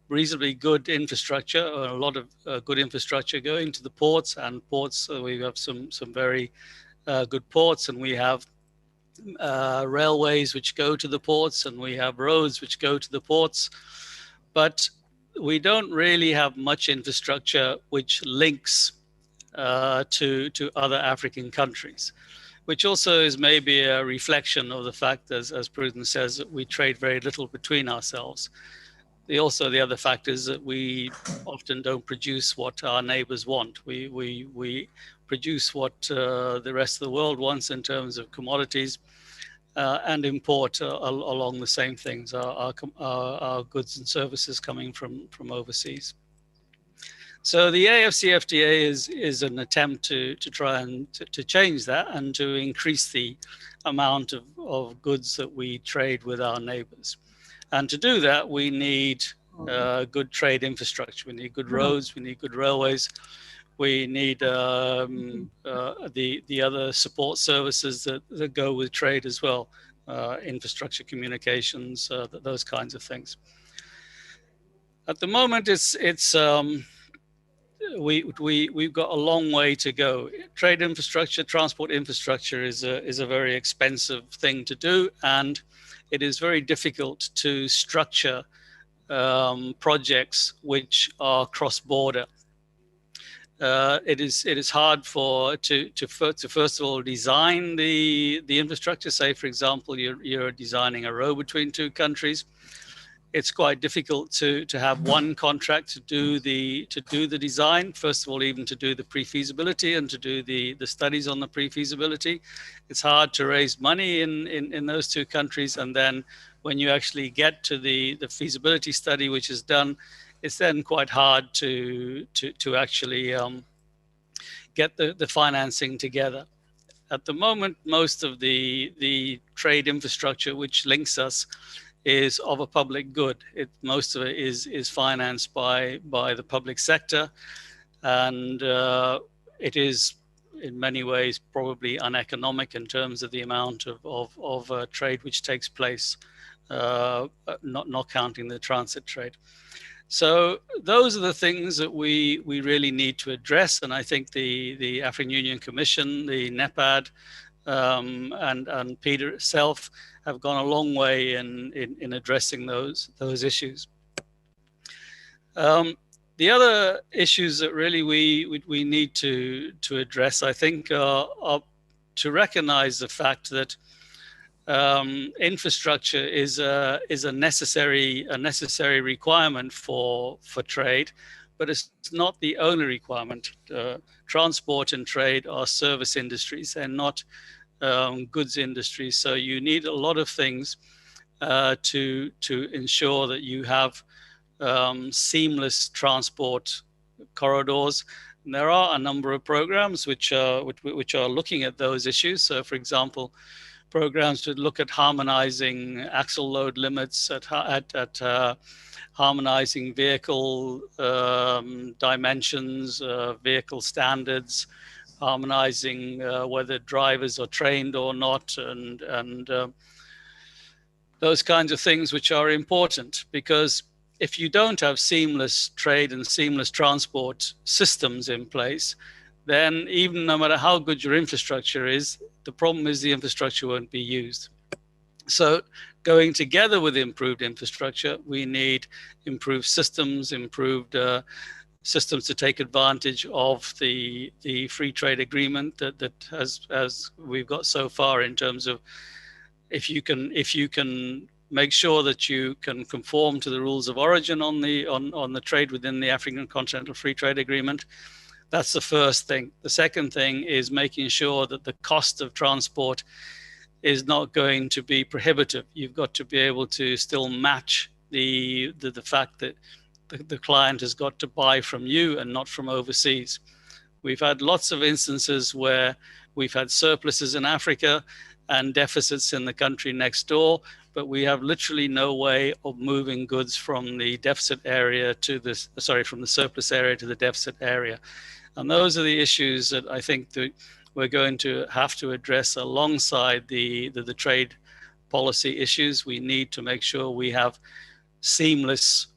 Speaker 8: reasonably good infrastructure, or a lot of good infrastructure going to the ports, and ports, we have some very good ports, and we have railways which go to the ports, and we have roads which go to the ports. But we don't really have much infrastructure which links to other African countries, which also is maybe a reflection of the fact, as Prudence says, that we trade very little between ourselves. The other fact is that we often don't produce what our neighbors want. We produce what the rest of the world wants in terms of commodities, and import along the same things, our goods and services coming from overseas. So the AfCFTA is an attempt to try and to change that and to increase the amount of goods that we trade with our neighbors. And to do that, we need good trade infrastructure. We need good roads, we need good railways, we need the other support services that go with trade as well, infrastructure, communications, those kinds of things. At the moment, we've got a long way to go. Trade infrastructure, transport infrastructure is a very expensive thing to do, and it is very difficult to structure projects which are cross-border. It is hard to first of all design the infrastructure. Say, for example, you're designing a road between two countries. It's quite difficult to have one contract to do the design. First of all, even to do the pre-feasibility and to do the studies on the pre-feasibility. It's hard to raise money in those two countries, and then when you actually get to the feasibility study, which is done, it's then quite hard to actually get the financing together. At the moment, most of the trade infrastructure which links us is of a public good. Most of it is financed by the public sector, and it is in many ways probably uneconomic in terms of the amount of trade which takes place, not counting the transit trade. So those are the things that we really need to address, and I think the African Union Commission, the NEPAD, and Peter itself have gone a long way in addressing those issues. The other issues that really we need to address, I think, are to recognize the fact that infrastructure is a necessary requirement for trade, but it's not the only requirement. Transport and trade are service industries and not goods industries. So you need a lot of things to ensure that you have seamless transport corridors. And there are a number of programs which are looking at those issues. So, for example, programs to look at harmonizing axle load limits, at harmonizing vehicle dimensions, vehicle standards, harmonizing whether drivers are trained or not, and those kinds of things which are important, because if you don't have seamless trade and seamless transport systems in place, then even no matter how good your infrastructure is, the problem is the infrastructure won't be used. So going together with improved infrastructure, we need improved systems, improved systems to take advantage of the free trade agreement that as we've got so far, in terms of if you can make sure that you can conform to the rules of origin on the trade within the African Continental Free Trade Agreement. That's the first thing. The second thing is making sure that the cost of transport is not going to be prohibitive. You've got to be able to still match the fact that the client has got to buy from you and not from overseas. We've had lots of instances where we've had surpluses in Africa and deficits in the country next door, but we have literally no way of moving goods from the deficit area to from the surplus area to the deficit area. And those are the issues that I think that we're going to have to address alongside the trade policy issues. We need to make sure we have seamless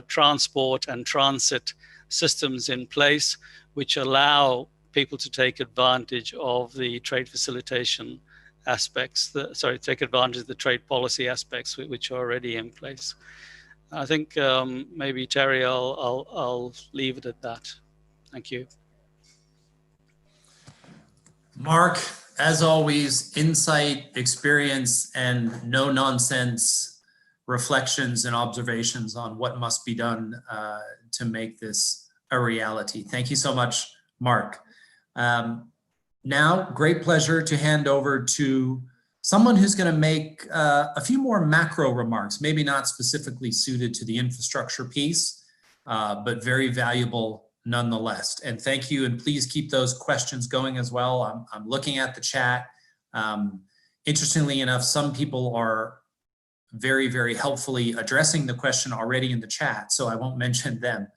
Speaker 8: transport and transit systems in place which allow people to take advantage of the trade facilitation aspects, take advantage of the trade policy aspects which are already in place. I think maybe, Terry, I'll leave it at that. Thank you.
Speaker 2: Mark, as always, insight, experience, and no nonsense reflections and observations on what must be done to make this a reality. Thank you so much, Mark. Now, great pleasure to hand over to someone who's going to make a few more macro remarks, maybe not specifically suited to the infrastructure piece, but very valuable nonetheless. And thank you, and please keep those questions going as well. I'm looking at the chat. Interestingly enough, some people are very, very helpfully addressing the question already in the chat, so I won't mention them.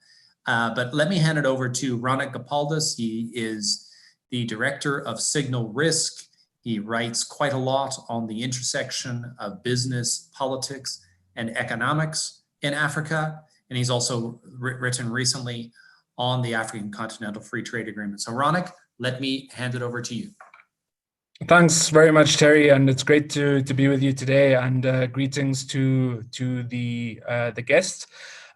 Speaker 2: But let me hand it over to Ronak Gopaldas. He is the Director of Signal Risk. He writes quite a lot on the intersection of business, politics, and economics in Africa. And he's also written recently on the African Continental Free Trade Agreement. So Ronak, let me hand it over to you.
Speaker 9: Thanks very much, Terry, and it's great to be with you today. And greetings to the guests.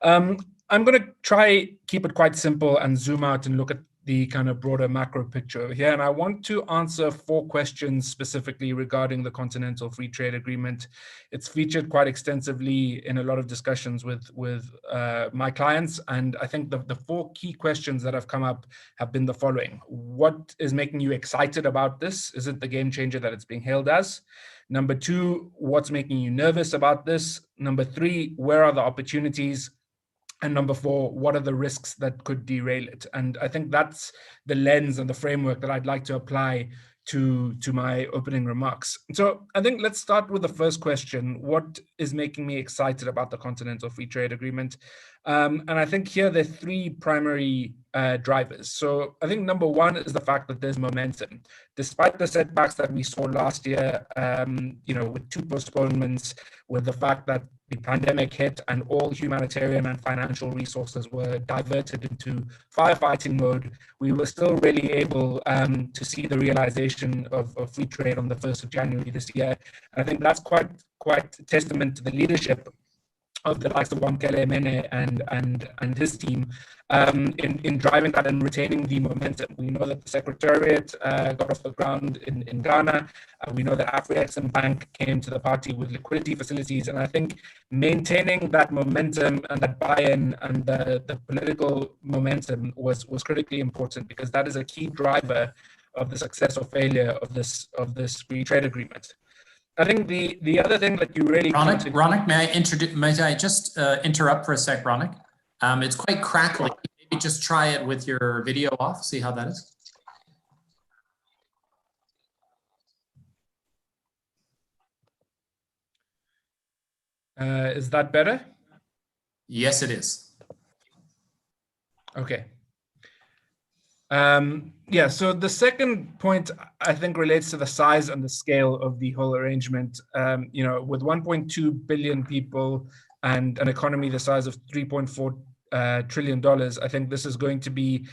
Speaker 9: I'm going to try keep it quite simple and zoom out and look at the kind of broader macro picture here. And I want to answer 4 questions specifically regarding the Continental Free Trade Agreement. It's featured quite extensively in a lot of discussions with my clients. And I think the 4 key questions that have come up have been the following. What is making you excited about this? Is it the game changer that it's being hailed as? Number 2, what's making you nervous about this? Number 3, where are the opportunities? And number 4, what are the risks that could derail it? And I think that's the lens and the framework that I'd like to apply to my opening remarks. So I think let's start with the first question. What is making me excited about the Continental Free Trade Agreement? And I think here there are 3 primary drivers. So I think number 1 is the fact that there's momentum. Despite the setbacks that we saw last year, with 2 postponements, with the fact that the pandemic hit and all humanitarian and financial resources were diverted into firefighting mode, we were still really able to see the realization of free trade on the 1st of January this year. And I think that's quite testament to the leadership of the likes of Wamkele Mene and his team in driving that and retaining the momentum. We know that the Secretariat got off the ground in Ghana. We know that AfCFTA Bank came to the party with liquidity facilities. And I think maintaining that momentum and that buy-in and the political momentum was critically important, because that is a key driver of the success or failure of this free trade agreement. I think the other thing that you really
Speaker 2: Ronak, may I just interrupt for a sec, Ronak? It's quite crackly. Maybe just try it with your video off. See how that is.
Speaker 9: Is that better?
Speaker 2: Yes, it is.
Speaker 9: Okay. So the second point, I think, relates to the size and the scale of the whole arrangement. With 1.2 billion people and an economy the size of $3.4 trillion, I think this is going to be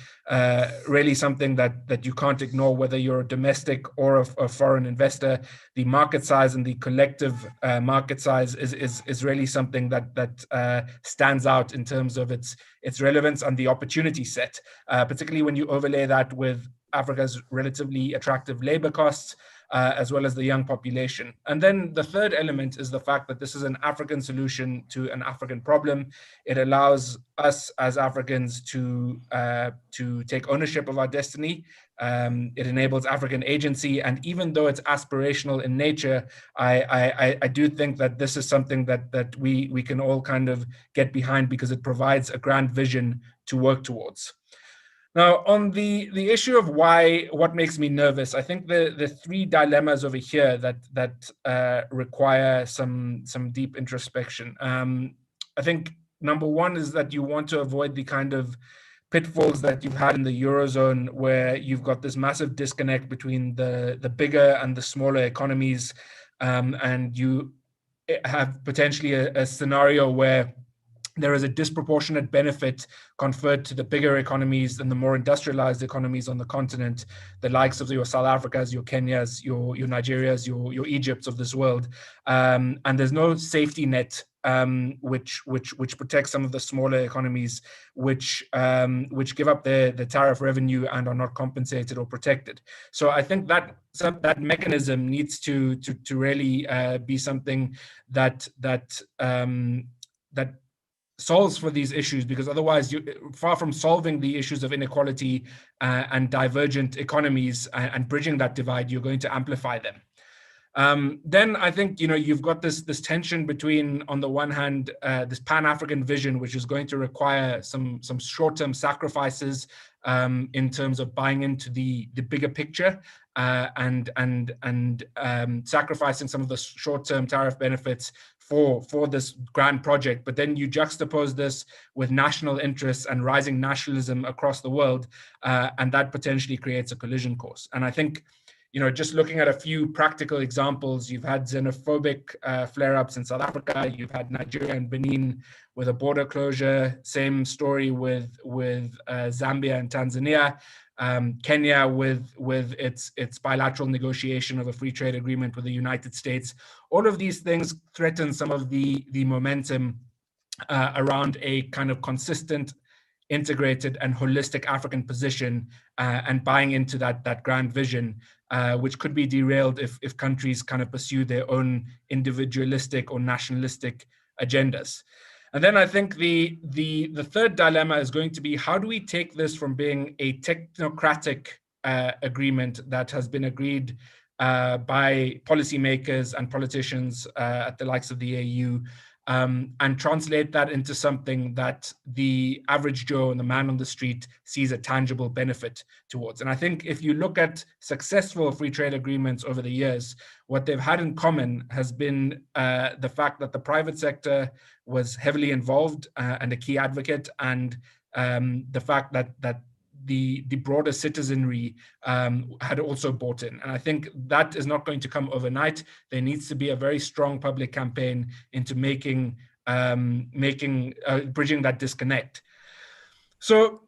Speaker 9: really something that you can't ignore, whether you're a domestic or a foreign investor. The market size and the collective market size is really something that stands out in terms of its relevance and the opportunity set, particularly when you overlay that with Africa's relatively attractive labor costs, as well as the young population. And then the third element is the fact that this is an African solution to an African problem. It allows us as Africans to take ownership of our destiny. It enables African agency. And even though it's aspirational in nature, I do think that this is something that we can all kind of get behind, because it provides a grand vision to work towards. Now, on the issue of what makes me nervous, I think the 3 dilemmas over here that require some deep introspection. I think number 1 is that you want to avoid the kind of pitfalls that you've had in the Eurozone, where you've got this massive disconnect between the bigger and the smaller economies, and you have potentially a scenario where there is a disproportionate benefit conferred to the bigger economies and the more industrialized economies on the continent, the likes of your South Africas, your Kenyas, your Nigerias, your Egypts of this world. And there's no safety net which protects some of the smaller economies, which give up the tariff revenue and are not compensated or protected. So I think that mechanism needs to really be something that solves for these issues, because otherwise, far from solving the issues of inequality and divergent economies and bridging that divide, you're going to amplify them. Then I think you've got this tension between, on the one hand, this Pan-African vision, which is going to require some short-term sacrifices in terms of buying into the bigger picture and sacrificing some of the short-term tariff benefits for this grand project. But then you juxtapose this with national interests and rising nationalism across the world, and that potentially creates a collision course. And I think, just looking at a few practical examples, you've had xenophobic flare-ups in South Africa, you've had Nigeria and Benin with a border closure, same story with Zambia and Tanzania, Kenya with its bilateral negotiation of a free trade agreement with the United States. All of these things threaten some of the momentum around a kind of consistent, integrated and holistic African position and buying into that grand vision, which could be derailed if countries kind of pursue their own individualistic or nationalistic agendas. And then I think the third dilemma is going to be, how do we take this from being a technocratic agreement that has been agreed by policymakers and politicians at the likes of the AU, and translate that into something that the average Joe and the man on the street sees a tangible benefit towards. And I think if you look at successful free trade agreements over the years, what they've had in common has been the fact that the private sector was heavily involved and a key advocate, and the fact that the broader citizenry had also bought in. And I think that is not going to come overnight. There needs to be a very strong public campaign into bridging that disconnect. So,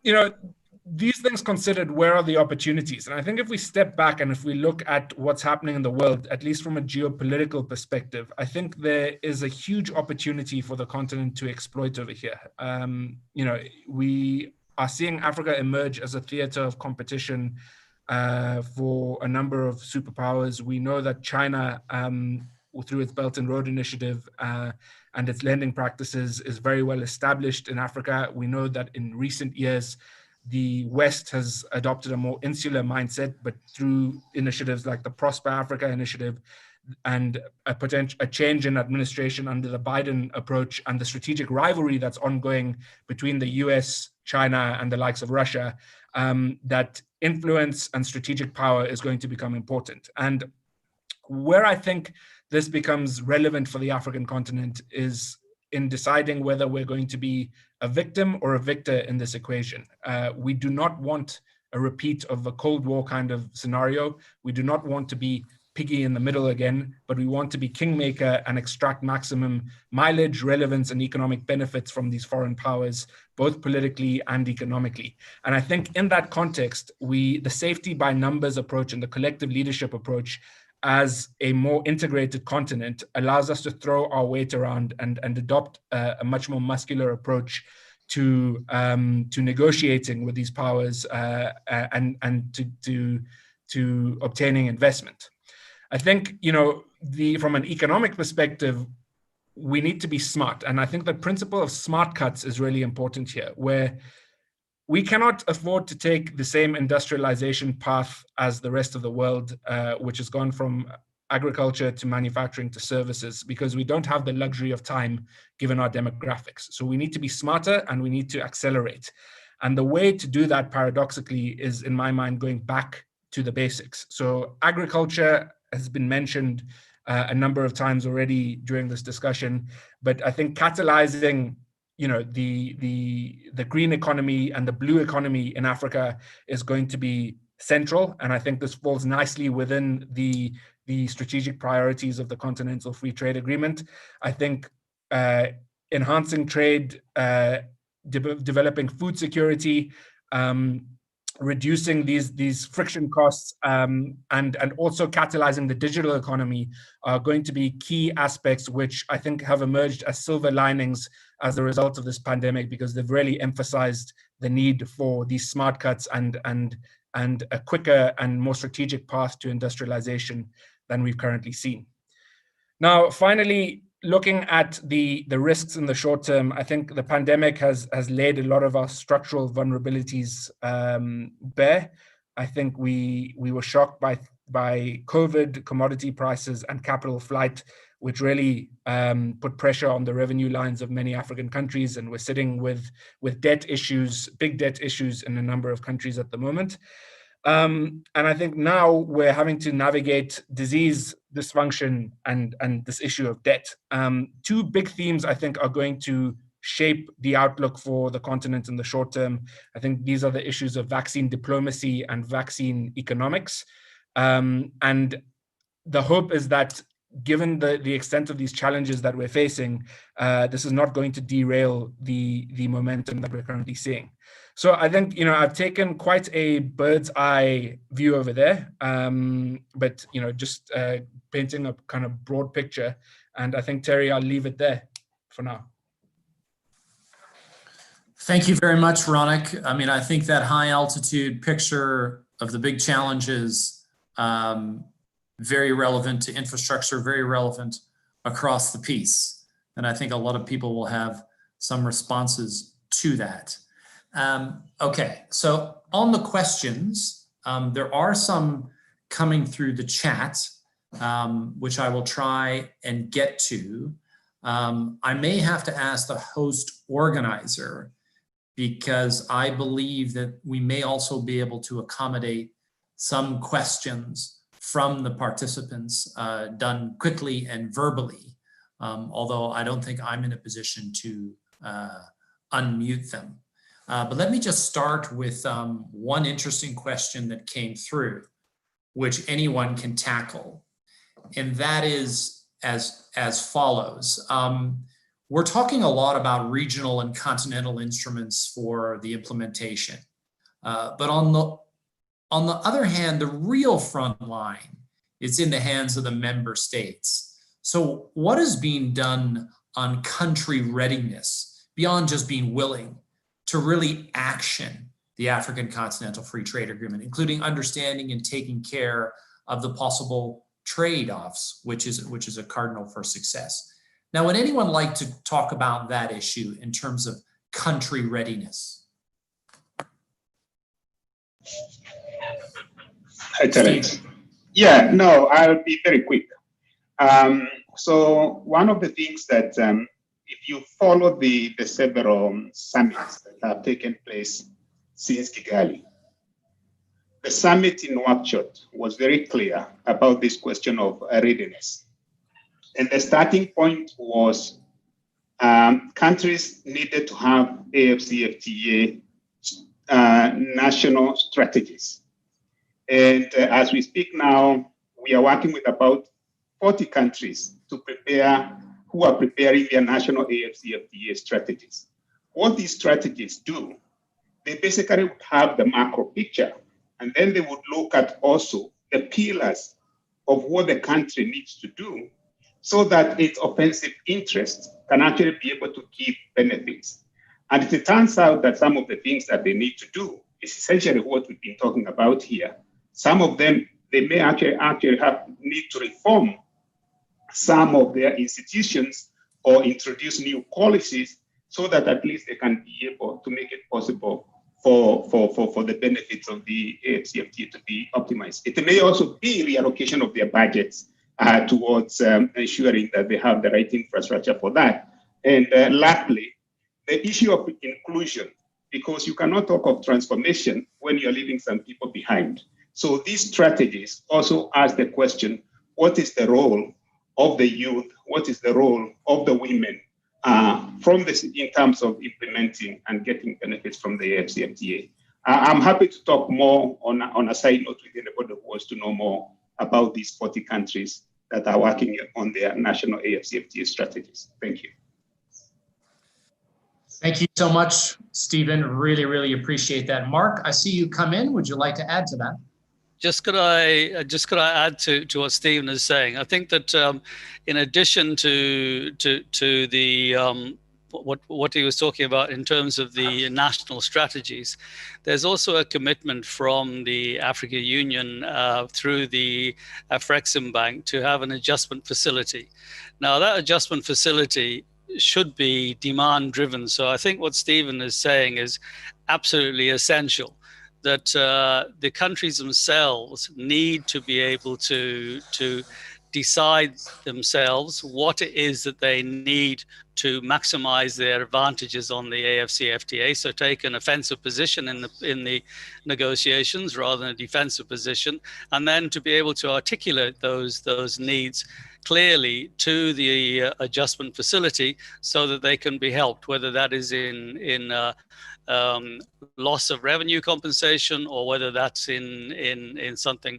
Speaker 9: these things considered, where are the opportunities? And I think if we step back and if we look at what's happening in the world, at least from a geopolitical perspective, I think there is a huge opportunity for the continent to exploit over here. We are seeing Africa emerge as a theater of competition for a number of superpowers. We know that China, through its Belt and Road Initiative and its lending practices, is very well established in Africa. We know that in recent years, the West has adopted a more insular mindset, but through initiatives like the Prosper Africa Initiative and a change in administration under the Biden approach and the strategic rivalry that's ongoing between the US, China, and the likes of Russia, that influence and strategic power is going to become important. And where I think this becomes relevant for the African continent is in deciding whether we're going to be a victim or a victor in this equation. We do not want a repeat of the Cold War kind of scenario. We do not want to be piggy in the middle again, but we want to be kingmaker and extract maximum mileage, relevance, and economic benefits from these foreign powers, both politically and economically. And I think in that context, the safety by numbers approach and the collective leadership approach as a more integrated continent allows us to throw our weight around and adopt a much more muscular approach to negotiating with these powers and to obtaining investment. I think, from an economic perspective, we need to be smart. And I think the principle of smart cuts is really important here, where we cannot afford to take the same industrialization path as the rest of the world, which has gone from agriculture to manufacturing to services, because we don't have the luxury of time given our demographics. So we need to be smarter and we need to accelerate. And the way to do that, paradoxically, is, in my mind, going back to the basics. So agriculture has been mentioned a number of times already during this discussion, but I think catalyzing the green economy and the blue economy in Africa is going to be central. And I think this falls nicely within the strategic priorities of the Continental Free Trade Agreement. I think enhancing trade, developing food security, reducing these friction costs and also catalyzing the digital economy are going to be key aspects which I think have emerged as silver linings as a result of this pandemic, because they've really emphasized the need for these smart cuts and a quicker and more strategic path to industrialization than we've currently seen. Now, finally, looking at the risks in the short term, I think the pandemic has laid a lot of our structural vulnerabilities bare. I think we were shocked by COVID, commodity prices, and capital flight, which really put pressure on the revenue lines of many African countries, and we're sitting with debt issues, big debt issues in a number of countries at the moment. And I think now we're having to navigate disease, dysfunction, and this issue of debt. Two big themes, I think, are going to shape the outlook for the continent in the short term. I think these are the issues of vaccine diplomacy and vaccine economics. And the hope is that given the extent of these challenges that we're facing, this is not going to derail the momentum that we're currently seeing. So I think, I've taken quite a bird's eye view over there, but, just painting a kind of broad picture. And I think, Terry, I'll leave it there for now.
Speaker 2: Thank you very much, Ronak. I mean, I think that high altitude picture of the big challenges, very relevant to infrastructure, very relevant across the piece. And I think a lot of people will have some responses to that. Okay, so on the questions, there are some coming through the chat, which I will try and get to. I may have to ask the host organizer, because I believe that we may also be able to accommodate some questions from the participants done quickly and verbally, although I don't think I'm in a position to unmute them. But let me just start with one interesting question that came through, which anyone can tackle. And that is as follows. We're talking a lot about regional and continental instruments for the implementation. But on the other hand, the real front line is in the hands of the member states. So what is being done on country readiness beyond just being willing to really action the African Continental Free Trade Agreement, including understanding and taking care of the possible trade-offs, which is a cardinal for success? Now, would anyone like to talk about that issue in terms of country readiness?
Speaker 5: Excellent. Yeah, no, I'll be very quick. So one of the things that if you follow the several summits that have taken place since Kigali, the summit in Nouakchott was very clear about this question of readiness. And the starting point was countries needed to have AfCFTA national strategies. And as we speak now, we are working with about 40 countries to prepare, who are preparing their national AfCFTA strategies. What these strategies do, they basically would have the macro picture, and then they would look at also the pillars of what the country needs to do so that its offensive interests can actually be able to give benefits. And it turns out that some of the things that they need to do is essentially what we've been talking about here. Some of them, they may actually need to reform some of their institutions or introduce new policies so that at least they can be able to make it possible for the benefits of the AfCFTA to be optimized. It may also be reallocation of their budgets towards ensuring that they have the right infrastructure for that. And lastly, the issue of inclusion, because you cannot talk of transformation when you're leaving some people behind. So these strategies also ask the question, what is the role of the youth? What is the role of the women from this in terms of implementing and getting benefits from the AfCFTA? I'm happy to talk more on a side note with anybody who wants to know more about these 40 countries that are working on their national AfCFTA strategies. Thank you.
Speaker 2: Thank you so much, Stephen. Really, really appreciate that. Mark, I see you come in. Would you like to add to that?
Speaker 8: Just could I add to what Stephen is saying? I think that in addition to the what he was talking about in terms of the national strategies, there's also a commitment from the African Union through the AfCFTA to have an adjustment facility. Now, that adjustment facility should be demand driven. So I think what Stephen is saying is absolutely essential, that the countries themselves need to be able to decide themselves what it is that they need to maximize their advantages on the AfCFTA. So take an offensive position in the negotiations rather than a defensive position, and then to be able to articulate those needs clearly to the adjustment facility so that they can be helped, whether that is in loss of revenue compensation, or whether that's in something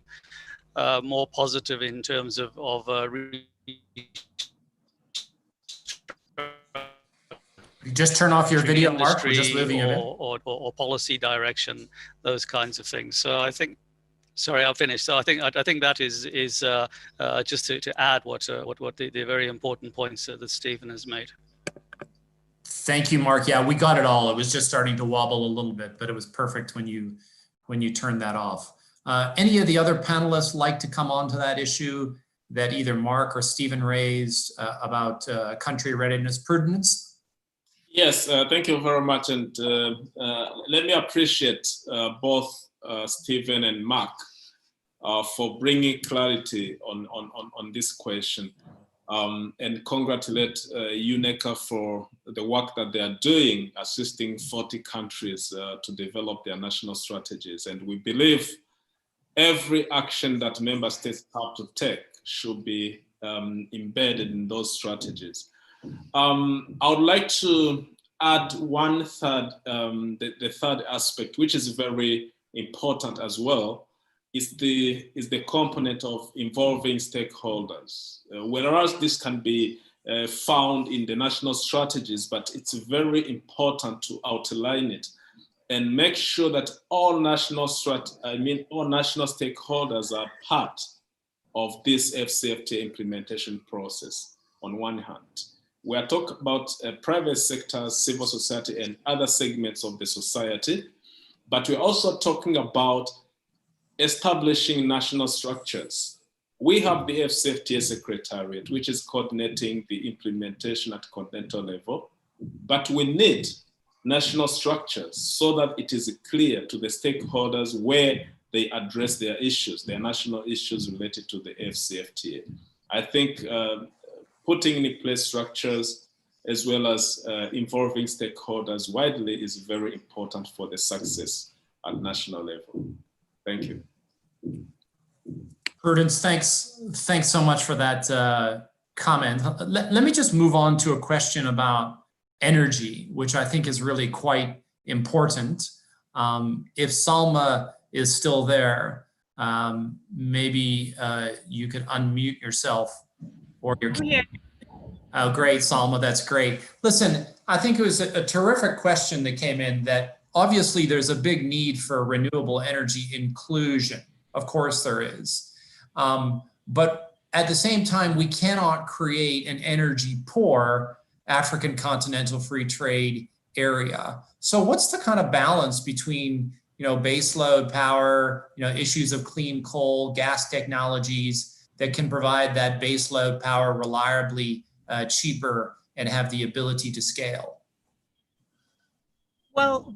Speaker 8: more positive in terms of
Speaker 2: just turn off your video, Mark. We're just moving it in.
Speaker 8: Or policy direction, those kinds of things. So I think, sorry, I'll finish. So I think that is just to add what the very important points that Stephen has made.
Speaker 2: Thank you, Mark. Yeah, we got it all. It was just starting to wobble a little bit, but it was perfect when you turned that off. Any of the other panelists like to come on to that issue that either Mark or Stephen raised about country readiness? Prudence?
Speaker 4: Yes, thank you very much. And let me appreciate both Stephen and Mark for bringing clarity on this question. And congratulate UNECA for the work that they are doing, assisting 40 countries to develop their national strategies. And we believe every action that member states have to take should be embedded in those strategies. I would like to add one third, the third aspect, which is very important as well, is the component of involving stakeholders. Whereas this can be found in the national strategies, but it's very important to outline it and make sure that all national stakeholders are part of this AfCFTA implementation process. On one hand, we are talking about private sector, civil society, and other segments of the society, but we're also talking about establishing national structures. We have the AfCFTA Secretariat, which is coordinating the implementation at continental level, but we need national structures so that it is clear to the stakeholders where they address their issues, their national issues related to the AfCFTA. I think putting in place structures as well as involving stakeholders widely is very important for the success at national level. Thank you.
Speaker 2: Prudence, thanks so much for that comment. Let me just move on to a question about energy, which I think is really quite important. If Salma is still there, maybe you could unmute yourself or your camera. Oh, great, Salma, that's great. Listen, I think it was a terrific question that came in, that obviously there's a big need for renewable energy inclusion. Of course there is. But at the same time, we cannot create an energy poor African continental free trade area. So what's the kind of balance between, baseload power, issues of clean coal, gas technologies that can provide that baseload power reliably, cheaper, and have the ability to scale?
Speaker 6: Well,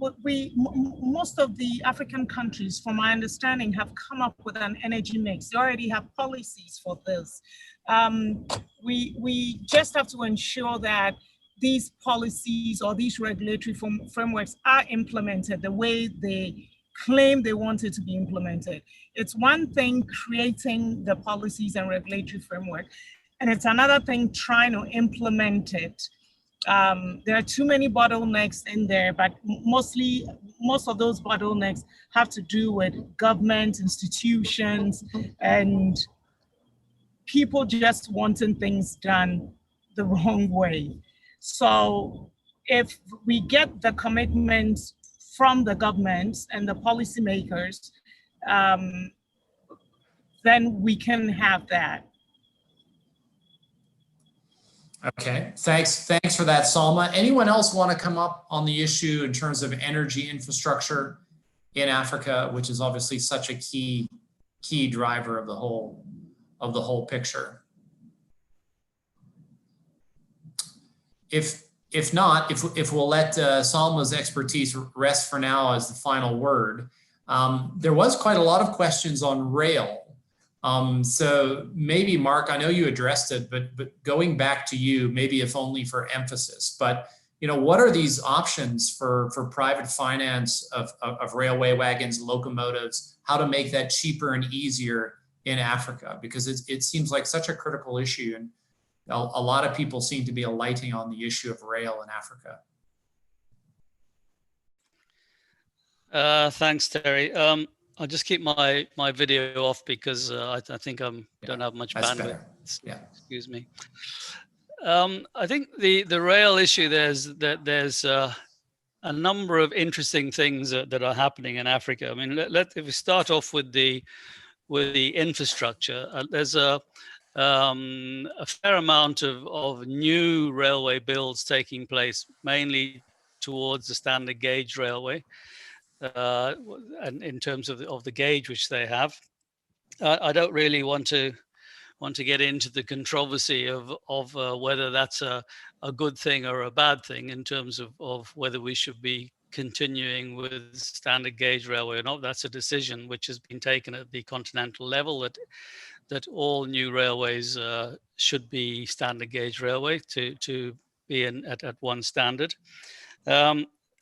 Speaker 6: most of the African countries, from my understanding, have come up with an energy mix. They already have policies for this. We just have to ensure that these policies or these regulatory frameworks are implemented the way they claim they want it to be implemented. It's one thing creating the policies and regulatory framework, and it's another thing trying to implement it. There are too many bottlenecks in there, but most of those bottlenecks have to do with government, institutions, and people just wanting things done the wrong way. So if we get the commitments from the governments and the policymakers, then we can have that.
Speaker 2: Okay, thanks for that, Salma. Anyone else want to come up on the issue in terms of energy infrastructure in Africa, which is obviously such a key driver of the whole picture? If not, if we'll let Salma's expertise rest for now as the final word, there was quite a lot of questions on rail. So maybe, Mark, I know you addressed it, but going back to you, maybe if only for emphasis, but what are these options for private finance of railway wagons, locomotives, how to make that cheaper and easier in Africa? Because it seems like such a critical issue, and a lot of people seem to be alighting on the issue of rail in Africa.
Speaker 8: Thanks, Terry. I'll just keep my video off because I think I don't have much bandwidth.
Speaker 2: Better. Yeah.
Speaker 8: Excuse me. I think the rail issue, there's a number of interesting things that are happening in Africa. I mean, if we start off with the infrastructure, there's a fair amount of new railway builds taking place, mainly towards the standard gauge railway. And in terms of the gauge which they have, I don't really want to get into the controversy of whether that's a good thing or a bad thing in terms of whether we should be continuing with standard gauge railway or not. That's a decision which has been taken at the continental level that all new railways should be standard gauge railway to be at one standard.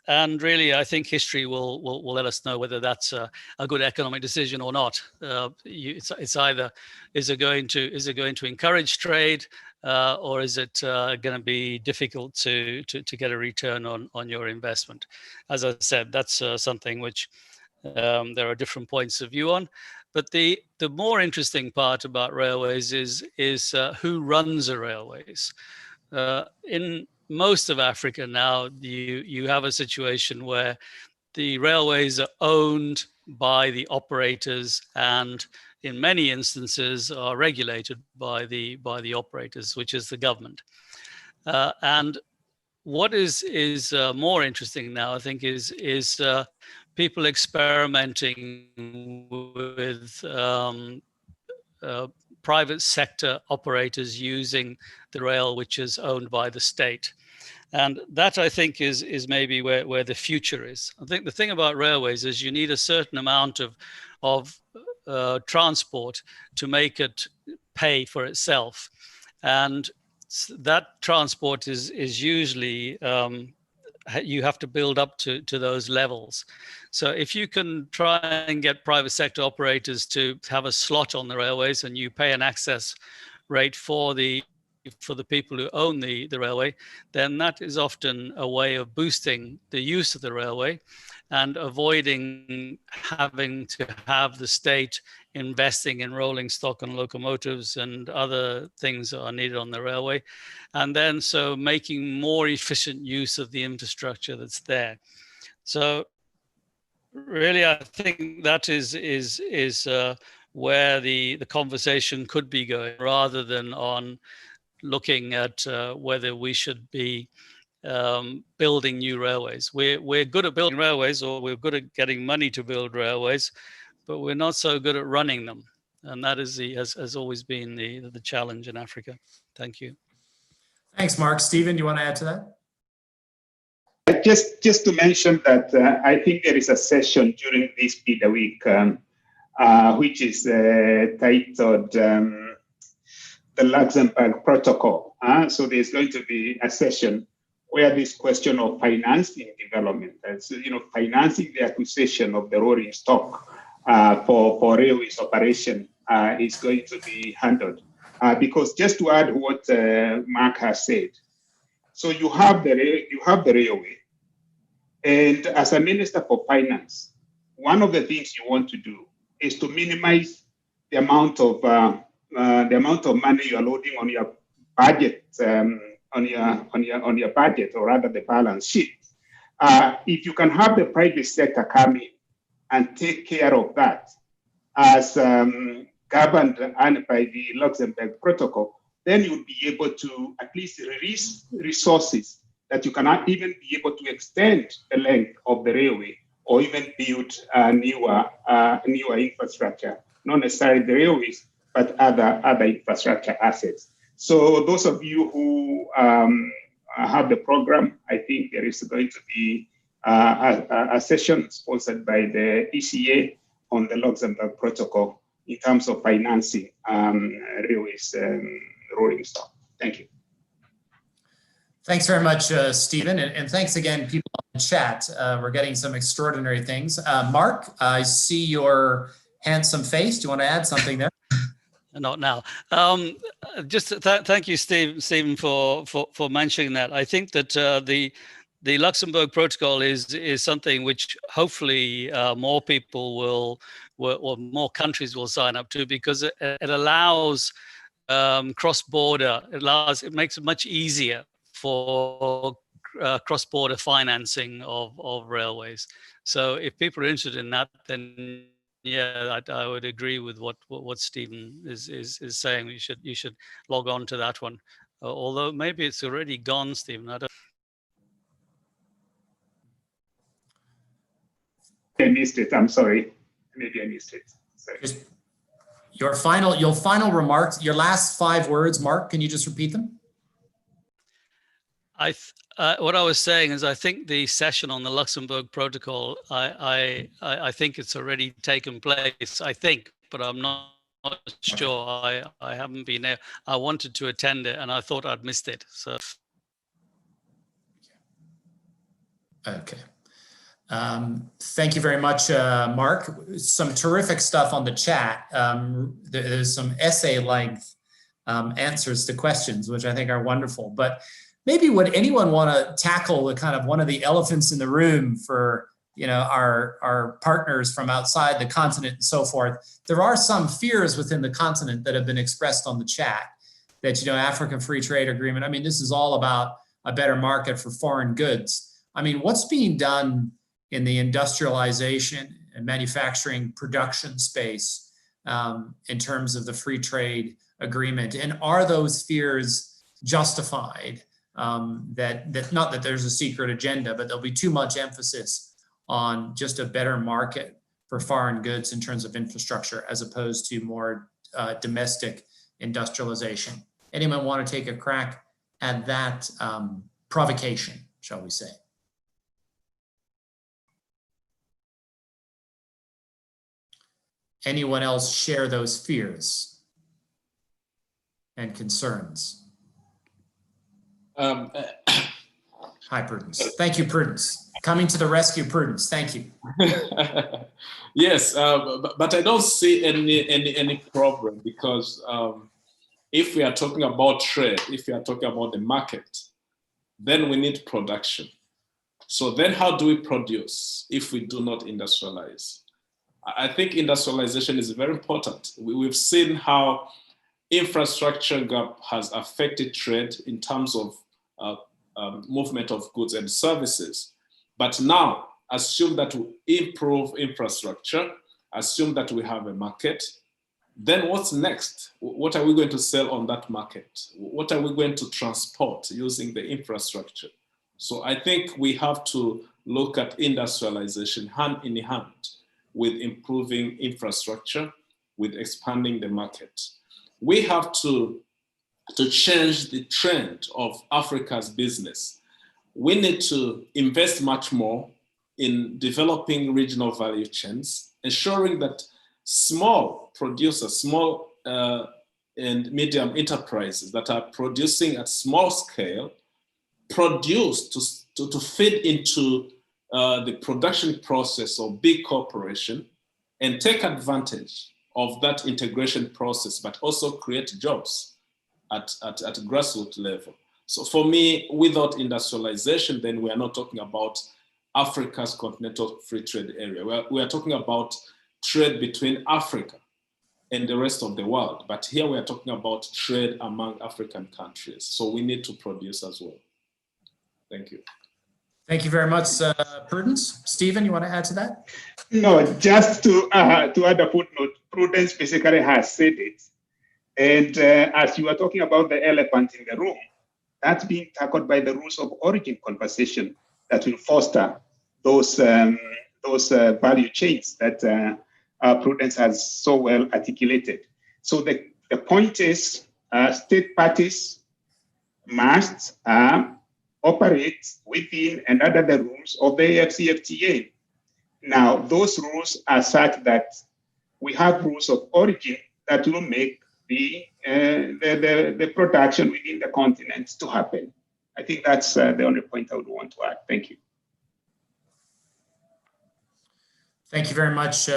Speaker 8: And really, I think history will let us know whether that's a good economic decision or not. It's either is it going to encourage trade, or is it going to be difficult to get a return on your investment? As I said, that's something which there are different points of view on. But the more interesting part about railways is who runs the railways. In most of Africa now, you have a situation where the railways are owned by the operators and in many instances are regulated by the operators, which is the government. And what is more interesting now, I think, is people experimenting with private sector operators using the rail, which is owned by the state. And that, I think, is maybe where the future is. I think the thing about railways is you need a certain amount of transport to make it pay for itself. And that transport is usually, you have to build up to those levels. So if you can try and get private sector operators to have a slot on the railways and you pay an access rate for the people who own the railway, then that is often a way of boosting the use of the railway and avoiding having to have the state investing in rolling stock and locomotives and other things that are needed on the railway. And then so making more efficient use of the infrastructure that's there. So really, I think that is where the conversation could be going, rather than on looking at whether we should be building new railways. We're good at building railways, or we're good at getting money to build railways, but we're not so good at running them. And that is has always been the challenge in Africa. Thank you. Thanks, Mark. Stephen, do you want to add to that?
Speaker 5: Just to mention that I think there is a session during this PIDA week, which is titled the Luxembourg Protocol. So there's going to be a session where this question of financing development, so, financing the acquisition of the rolling stock for railways operation is going to be handled. Because just to add what Mark has said, so you have the railway, and as a Minister for Finance, one of the things you want to do is to minimize the amount of money you are loading on your budget your budget, or rather the balance sheet. If you can have the private sector come in and take care of that, as governed and by the Luxembourg Protocol, then you'll be able to at least release resources that you cannot even be able to extend the length of the railway or even build newer infrastructure, not necessarily the railways, but other infrastructure assets. So those of you who have the program, I think there is going to be a session sponsored by the ECA on the Luxembourg Protocol in terms of financing railways rolling stock. Thank you.
Speaker 2: Thanks very much, Stephen, and thanks again, people on the chat. We're getting some extraordinary things. Mark, I see your handsome face. Do you want to add something there?
Speaker 8: Not now. Just thank you, Stephen, for mentioning that. I think that the Luxembourg Protocol is something which hopefully more people or more countries will sign up to, because it allows cross-border. It makes it much easier for cross-border financing of railways. So if people are interested in that, then yeah, I would agree with what Stephen is saying. You should log on to that one. Although maybe it's already gone, Stephen. I
Speaker 5: missed it. I'm sorry. Maybe I missed it. Sorry.
Speaker 2: Just your final remarks, your last 5 words, Mark. Can you just repeat them?
Speaker 8: What I was saying is, I think the session on the Luxembourg Protocol, I think it's already taken place. I think, but I'm not sure. I haven't been there. I wanted to attend it, and I thought I'd missed it. So.
Speaker 2: Okay. Thank you very much, Mark. Some terrific stuff on the chat. There's some essay length answers to questions, which I think are wonderful. But maybe would anyone want to tackle the kind of one of the elephants in the room for our partners from outside the continent and so forth? There are some fears within the continent that have been expressed on the chat that African Free Trade Agreement. I mean, this is all about a better market for foreign goods. I mean, what's being done in the industrialization and manufacturing production space in terms of the free trade agreement? And are those fears justified? That not that there's a secret agenda, but there'll be too much emphasis on just a better market for foreign goods in terms of infrastructure, as opposed to more domestic industrialization. Anyone want to take a crack at that provocation, shall we say? Anyone else share those fears and concerns? Hi, Prudence. Thank you, Prudence. Coming to the rescue, Prudence. Thank you.
Speaker 4: Yes, but I don't see any problem, because if we are talking about trade, if we are talking about the market, then we need production. So then how do we produce if we do not industrialize? I think industrialization is very important. We've seen how infrastructure gap has affected trade in terms of movement of goods and services. But now, assume that we improve infrastructure, assume that we have a market, then what's next? What are we going to sell on that market? What are we going to transport using the infrastructure? So I think we have to look at industrialization hand in hand with improving infrastructure, with expanding the market. We have to change the trend of Africa's business. We need to invest much more in developing regional value chains, ensuring that small producers, small and medium enterprises that are producing at small scale, produce to feed into the production process of big corporation and take advantage of that integration process, but also create jobs at grassroots level. So for me, without industrialization, then we are not talking about Africa's continental free trade area. We are talking about trade between Africa and the rest of the world. But here we are talking about trade among African countries. So we need to produce as well. Thank you.
Speaker 2: Thank you very much, Prudence. Stephen, you want to add to that?
Speaker 5: No, just to add a footnote, Prudence basically has said it. And as you were talking about the elephant in the room, that's being tackled by the rules of origin conversation that will foster those value chains that Prudence has so well articulated. So the point is, state parties must operate within and under the rules of the AfCFTA. Now, those rules are such that we have rules of origin that will make the production within the continent to happen. I think that's the only point I would want to add. Thank you.
Speaker 2: Thank you very much,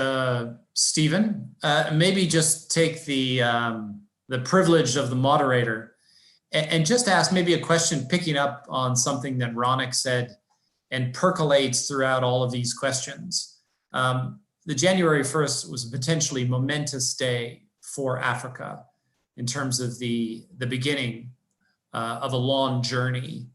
Speaker 2: Stephen. Maybe just take the privilege of the moderator and just ask maybe a question picking up on something that Ronak said and percolates throughout all of these questions. The January 1st was a potentially momentous day for Africa in terms of the beginning of a long journey.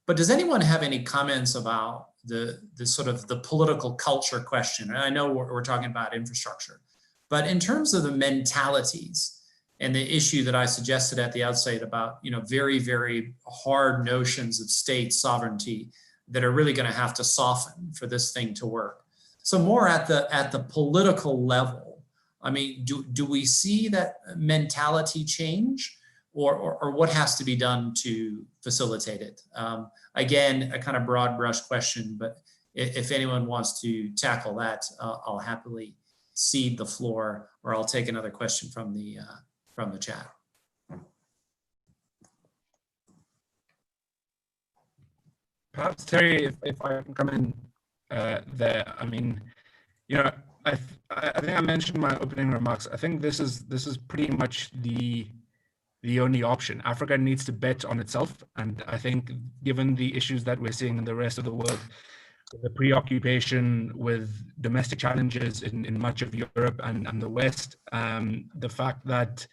Speaker 2: But does anyone have any comments about the sort of the political culture question? And I know we're talking about infrastructure, but in terms of the mentalities and the issue that I suggested at the outset about, very, very hard notions of state sovereignty that are really going to have to soften for this thing to work. So more at the political level, I mean, do we see that mentality change, or what has to be done to facilitate it? Again, a kind of broad brush question, but if anyone wants to tackle that, I'll happily cede the floor, or I'll take another question from the chat.
Speaker 9: Perhaps Terry, if I can come in there. I mean, I think I mentioned in my opening remarks. I think this is pretty much the only option. Africa needs to bet on itself, and I think given the issues that we're seeing in the rest of the world, the preoccupation with domestic challenges in much of Europe and the West, the fact that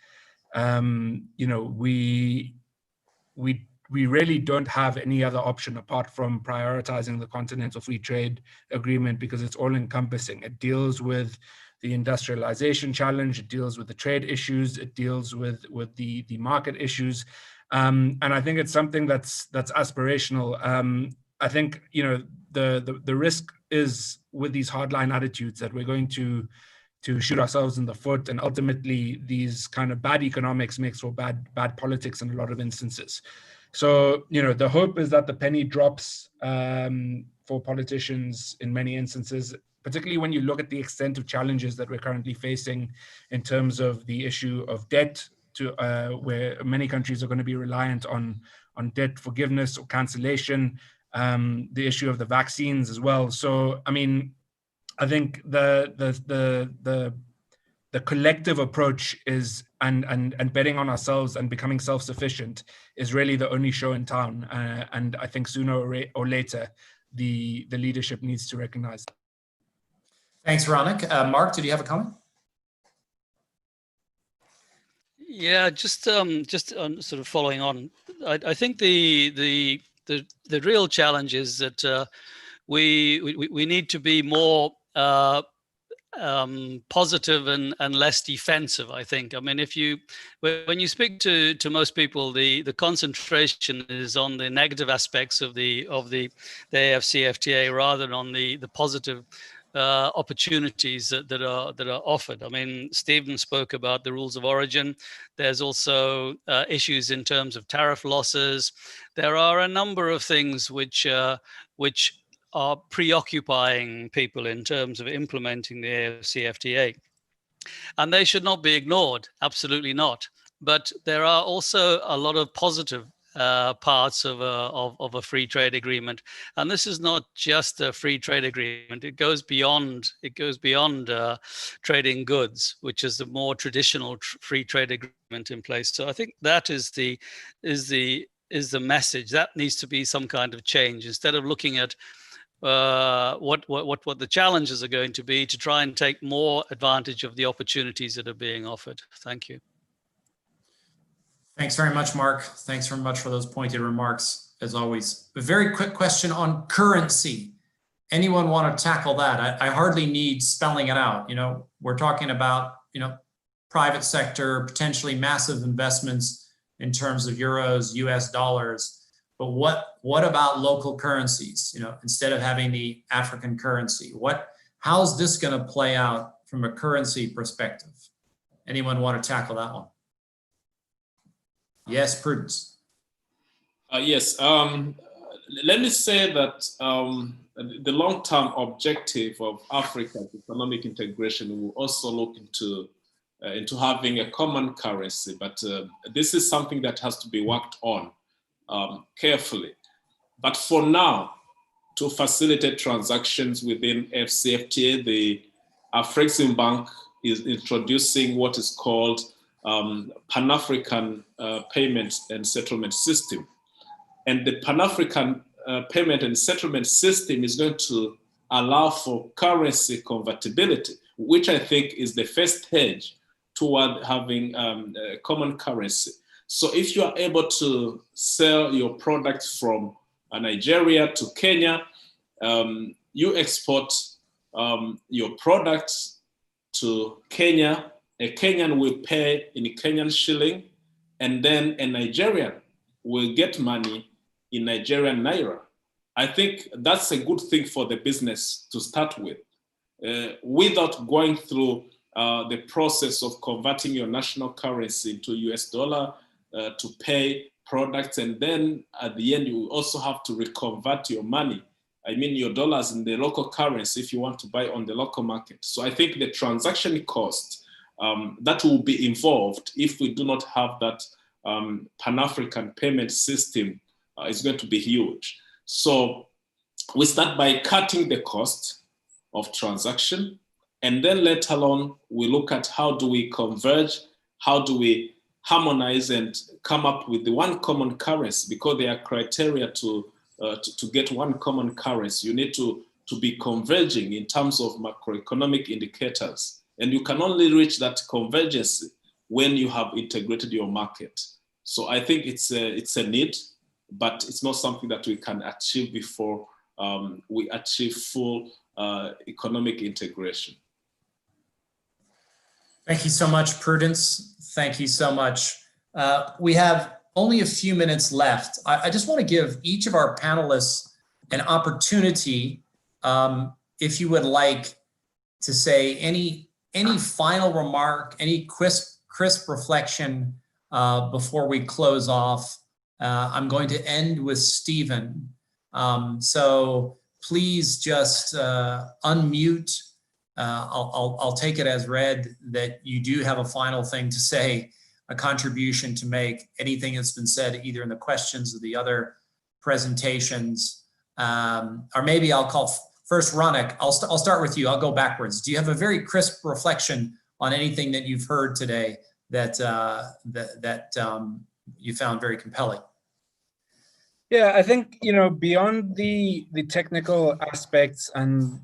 Speaker 9: we really don't have any other option apart from prioritizing the Continental Free Trade Agreement, because it's all encompassing. It deals with the industrialization challenge, it deals with the trade issues, it deals with the market issues. And I think it's something that's aspirational. I think, the risk is with these hardline attitudes that we're going to shoot ourselves in the foot, and ultimately these kind of bad economics makes for bad politics in a lot of instances. So, the hope is that the penny drops for politicians in many instances, particularly when you look at the extent of challenges that we're currently facing in terms of the issue of debt, where many countries are going to be reliant on debt forgiveness or cancellation, the issue of the vaccines as well. So, I mean, I think the collective approach is, and betting on ourselves and becoming self-sufficient is really the only show in town. And I think sooner or later, the leadership needs to recognize that.
Speaker 2: Thanks, Ronak. Mark, did you have a comment?
Speaker 8: Yeah, just on sort of following on. I think the real challenge is that we need to be more positive and less defensive, I think. I mean, when you speak to most people, the concentration is on the negative aspects of the AfCFTA rather than on the positive opportunities that are offered. I mean, Stephen spoke about the rules of origin. There's also issues in terms of tariff losses. There are a number of things which are preoccupying people in terms of implementing the AfCFTA. And they should not be ignored, absolutely not. But there are also a lot of positive parts of a free trade agreement, and this is not just a free trade agreement. It goes beyond trading goods, which is the more traditional free trade agreement in place. So I think that is the message that needs to be some kind of change. Instead of looking at what the challenges are going to be to try and take more advantage of the opportunities that are being offered. Thank you.
Speaker 2: Thanks very much, Mark. Thanks very much for those pointed remarks, as always. A very quick question on currency. Anyone want to tackle that? I hardly need spelling it out. You know, we're talking about, you know, private sector, potentially massive investments in terms of euros, US dollars. But what about local currencies? You know, instead of having the African currency, how's this going to play out from a currency perspective? Anyone want to tackle that one? Yes, Prudence.
Speaker 4: Yes. Let me say that the long-term objective of Africa's economic integration will also look into having a common currency, but this is something that has to be worked on carefully. But for now, to facilitate transactions within AfCFTA, the Afreximbank is introducing what is called Pan-African Payment and Settlement System. And the Pan-African Payment and Settlement System is going to allow for currency convertibility, which I think is the first stage toward having a common currency. So if you are able to sell your products from Nigeria to Kenya, you export your products to Kenya, a Kenyan will pay in Kenyan shilling, and then a Nigerian will get money in Nigerian naira. I think that's a good thing for the business to start with, without going through the process of converting your national currency into US dollar to pay products. And then at the end, you also have to reconvert your money. I mean, your dollars in the local currency if you want to buy on the local market. So I think the transaction cost that will be involved if we do not have that Pan-African payment system is going to be huge. So we start by cutting the cost of transaction, and then later on, we look at how do we converge, how do we harmonize and come up with the one common currency, because there are criteria to get one common currency. You need to be converging in terms of macroeconomic indicators. And you can only reach that convergence when you have integrated your market. So I think it's a need, but it's not something that we can achieve before we achieve full economic integration.
Speaker 2: Thank you so much, Prudence. Thank you so much. We have only a few minutes left. I just want to give each of our panelists an opportunity, if you would like to say any final remark, any crisp reflection before we close off. I'm going to end with Stephen. So please just unmute. I'll take it as read that you do have a final thing to say, a contribution to make, anything that's been said either in the questions or the other presentations. Or maybe I'll call first Ronak. I'll start with you. I'll go backwards. Do you have a very crisp reflection on anything that you've heard today that you found very compelling?
Speaker 9: Yeah, I think, beyond the technical aspects, and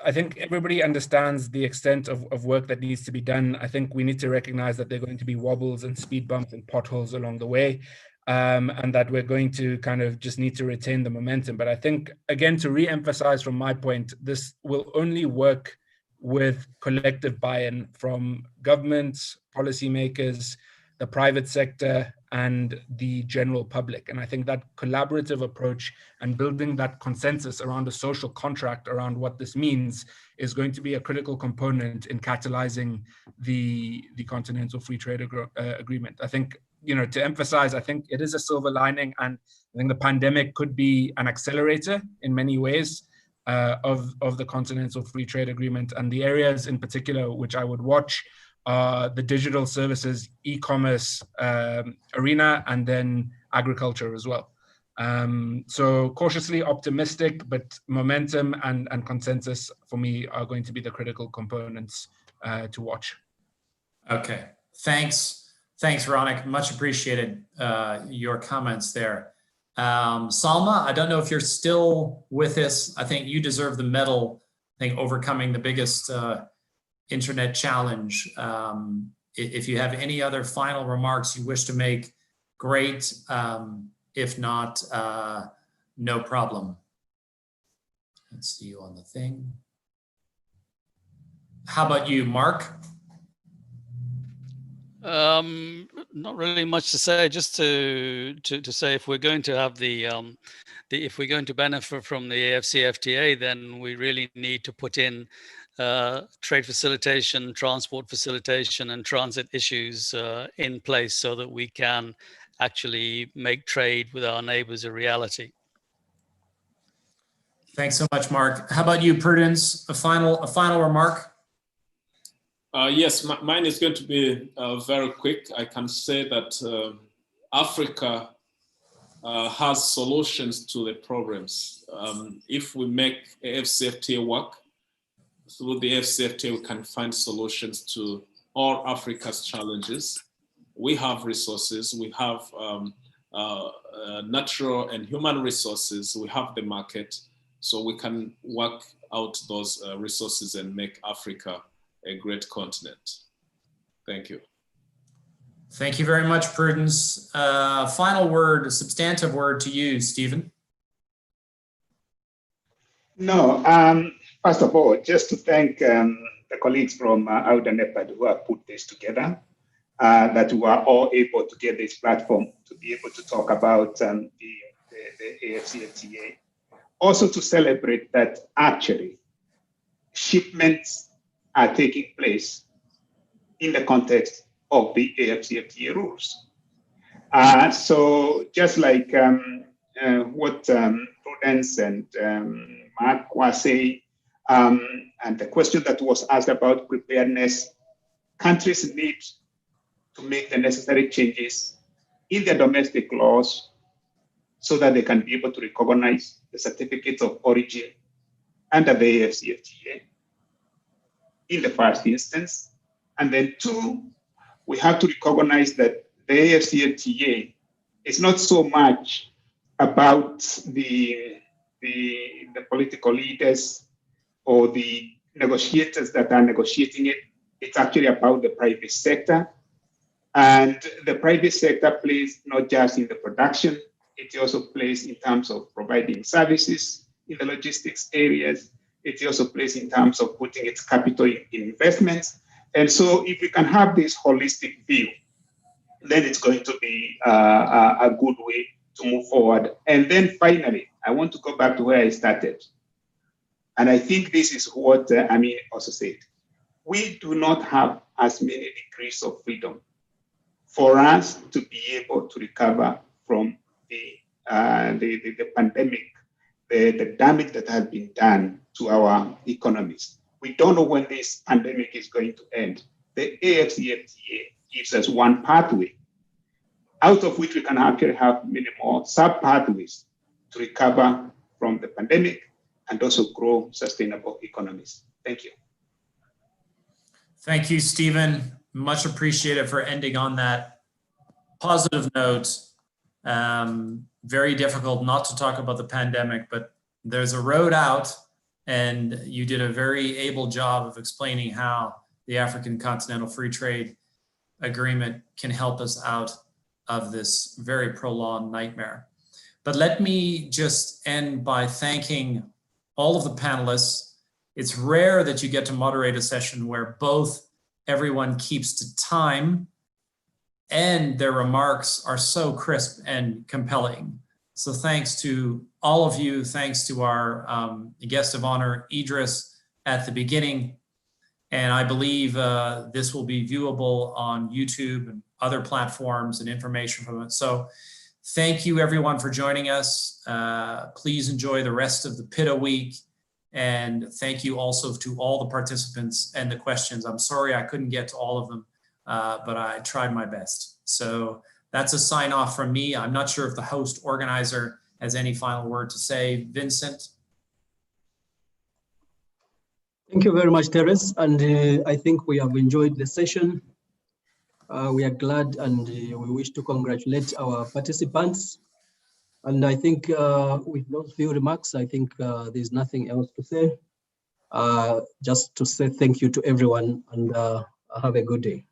Speaker 9: I think everybody understands the extent of work that needs to be done. I think we need to recognize that there are going to be wobbles and speed bumps and potholes along the way, and that we're going to kind of just need to retain the momentum. But I think, again, to re-emphasize from my point, this will only work with collective buy-in from governments, policymakers, the private sector, and the general public. And I think that collaborative approach and building that consensus around a social contract around what this means is going to be a critical component in catalyzing the Continental Free Trade Agreement. I think, to emphasize, I think it is a silver lining, and I think the pandemic could be an accelerator in many ways of the Continental Free Trade Agreement. And the areas in particular which I would watch the digital services, e-commerce arena, and then agriculture as well. So cautiously optimistic, but momentum and consensus for me are going to be the critical components to watch. Okay, thanks, Ronak. Much appreciated your comments there.
Speaker 2: Salma, I don't know if you're still with us. I think you deserve the medal, I think, overcoming the biggest internet challenge. If you have any other final remarks you wish to make, great. If not, no problem. Let's see you on the thing. How about you, Mark?
Speaker 8: Not really much to say. Just to say, if we're going to have if we're going to benefit from the AfCFTA, then we really need to put in trade facilitation, transport facilitation, and transit issues in place so that we can actually make trade with our neighbors a reality.
Speaker 2: Thanks so much, Mark. How about you, Prudence? A final remark?
Speaker 4: Yes, mine is going to be very quick. I can say that Africa has solutions to the problems. If we make AfCFTA work, through the AfCFTA, we can find solutions to all Africa's challenges. We have resources, we have natural and human resources, we have the market, so we can work out those resources and make Africa a great continent. Thank you.
Speaker 2: Thank you very much, Prudence. Final word, a substantive word to you, Stephen.
Speaker 5: No, first of all, just to thank the colleagues from Auda NEPAD who have put this together, that we are all able to get this platform to be able to talk about the AfCFTA. Also to celebrate that actually shipments are taking place in the context of the AfCFTA rules. So just like what Prudence and Mark were saying, and the question that was asked about preparedness, countries need to make the necessary changes in their domestic laws so that they can be able to recognize the certificates of origin under the AfCFTA in the first instance. And then two, we have to recognize that the AfCFTA is not so much about the political leaders or the negotiators that are negotiating it. It's actually about the private sector. And the private sector plays not just in the production, it also plays in terms of providing services in the logistics areas. It also plays in terms of putting its capital in investments. And so if we can have this holistic view, then it's going to be a good way to move forward. And then finally, I want to go back to where I started. And I think this is what Amin also said. We do not have as many degrees of freedom for us to be able to recover from the pandemic, the damage that has been done to our economies. We don't know when this pandemic is going to end. The AfCFTA gives us one pathway, out of which we can actually have many more sub-pathways to recover from the pandemic and also grow sustainable economies. Thank you.
Speaker 2: Thank you, Stephen. Much appreciated for ending on that positive note. Very difficult not to talk about the pandemic, but there's a road out, and you did a very able job of explaining how the African Continental Free Trade Agreement can help us out of this very prolonged nightmare. But let me just end by thanking all of the panelists. It's rare that you get to moderate a session where both everyone keeps to time and their remarks are so crisp and compelling. So thanks to all of you. Thanks to our guest of honor, Idris, at the beginning. And I believe this will be viewable on YouTube and other platforms and information from it. So thank you everyone for joining us. Please enjoy the rest of the PITA week. And thank you also to all the participants and the questions. I'm sorry I couldn't get to all of them, but I tried my best. So that's a sign off from me. I'm not sure if the host organizer has any final word to say. Vincent?
Speaker 1: Thank you very much, Terence. And I think we have enjoyed the session. We are glad and we wish to congratulate our participants And I think with those few remarks, I think there's nothing else to say. Just to say thank you to everyone and have a good day.